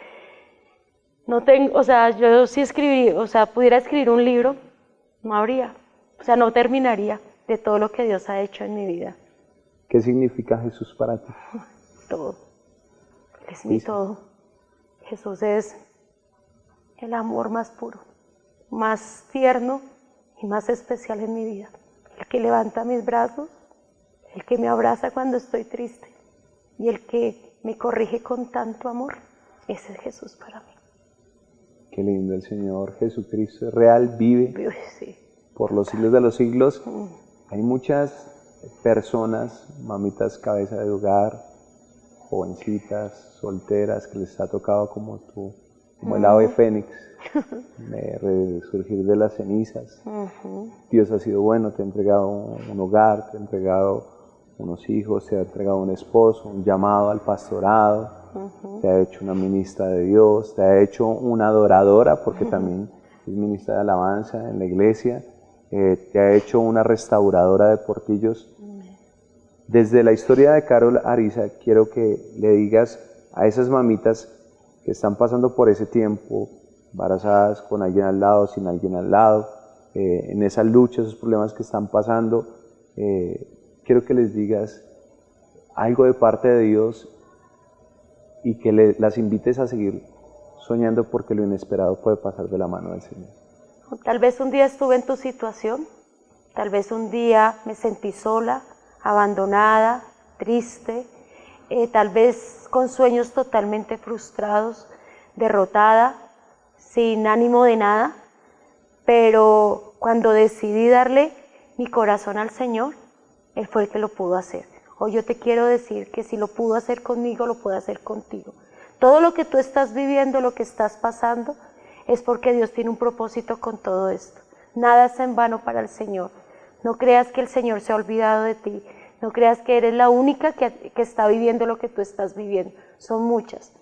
E: no tengo, o sea, yo sí escribí, o sea, pudiera escribir un libro, no habría, o sea, no terminaría de todo lo que Dios ha hecho en mi vida.
D: ¿Qué significa Jesús para ti?
E: Todo, Él es mi todo. Jesús es el amor más puro, más tierno y más especial en mi vida. El que levanta mis brazos, el que me abraza cuando estoy triste y el que me corrige con tanto amor. Ese es Jesús para mí.
D: Qué lindo, el Señor Jesucristo es real, vive
E: Sí.
D: por los siglos de los siglos. Hay muchas personas, mamitas cabeza de hogar, jovencitas, solteras, que les ha tocado como tú, como el ave fénix, de resurgir de las cenizas. Dios ha sido bueno, te ha entregado un hogar, te ha entregado unos hijos, te ha entregado un esposo, un llamado al pastorado, te ha hecho una ministra de Dios, te ha hecho una adoradora, porque también es ministra de alabanza en la iglesia, te ha hecho una restauradora de portillos. Desde la historia de Carol Ariza, quiero que le digas a esas mamitas que están pasando por ese tiempo, embarazadas, con alguien al lado, sin alguien al lado, en esa lucha, esos problemas que están pasando, quiero que les digas algo de parte de Dios y que las invites a seguir soñando, porque lo inesperado puede pasar de la mano del Señor.
E: Tal vez un día estuve en tu situación, tal vez un día me sentí sola, abandonada, triste, tal vez con sueños totalmente frustrados, derrotada, sin ánimo de nada, pero cuando decidí darle mi corazón al Señor, Él fue el que lo pudo hacer. Hoy yo te quiero decir que si lo pudo hacer conmigo, lo puede hacer contigo. Todo lo que tú estás viviendo, lo que estás pasando, es porque Dios tiene un propósito con todo esto. Nada es en vano para el Señor. No creas que el Señor se ha olvidado de ti. No creas que eres la única que está viviendo lo que tú estás viviendo. Son muchas.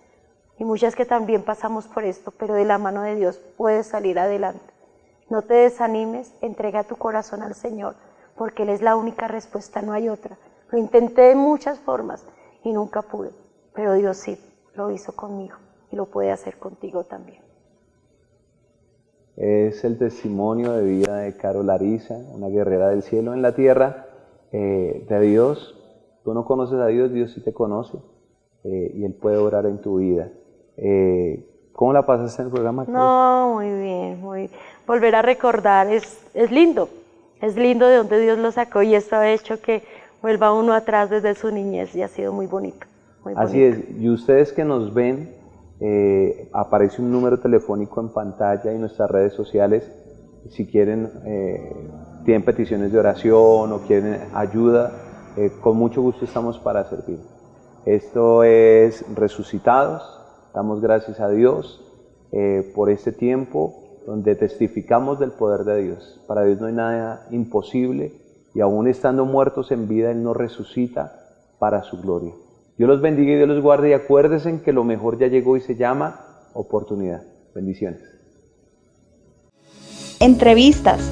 E: Y muchas que también pasamos por esto, pero de la mano de Dios puedes salir adelante. No te desanimes, entrega tu corazón al Señor, porque Él es la única respuesta, no hay otra. Lo intenté de muchas formas y nunca pude, pero Dios sí lo hizo conmigo y lo puede hacer contigo también.
D: Es el testimonio de vida de Carol Ariza, una guerrera del cielo en la tierra, de Dios. Tú no conoces a Dios, Dios sí te conoce, y Él puede obrar en tu vida. ¿Cómo la pasaste en el programa?
E: No, muy bien, volver a recordar, es lindo de donde Dios lo sacó, y esto ha hecho que vuelva uno atrás desde su niñez, y ha sido muy bonito.
D: Así es, y ustedes que nos ven, aparece un número telefónico en pantalla y nuestras redes sociales. Si quieren, tienen peticiones de oración o quieren ayuda, con mucho gusto estamos para servir. Esto es Resucitados. Damos gracias a Dios por este tiempo donde testificamos del poder de Dios. Para Dios no hay nada imposible, y aún estando muertos en vida, Él nos resucita para su gloria. Dios los bendiga y Dios los guarde, y acuérdense que lo mejor ya llegó y se llama oportunidad. Bendiciones.
A: Entrevistas,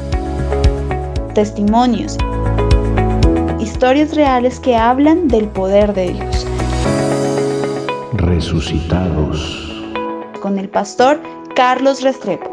A: testimonios, historias reales que hablan del poder de Dios.
B: resucitados.
A: Con el pastor Carlos Restrepo.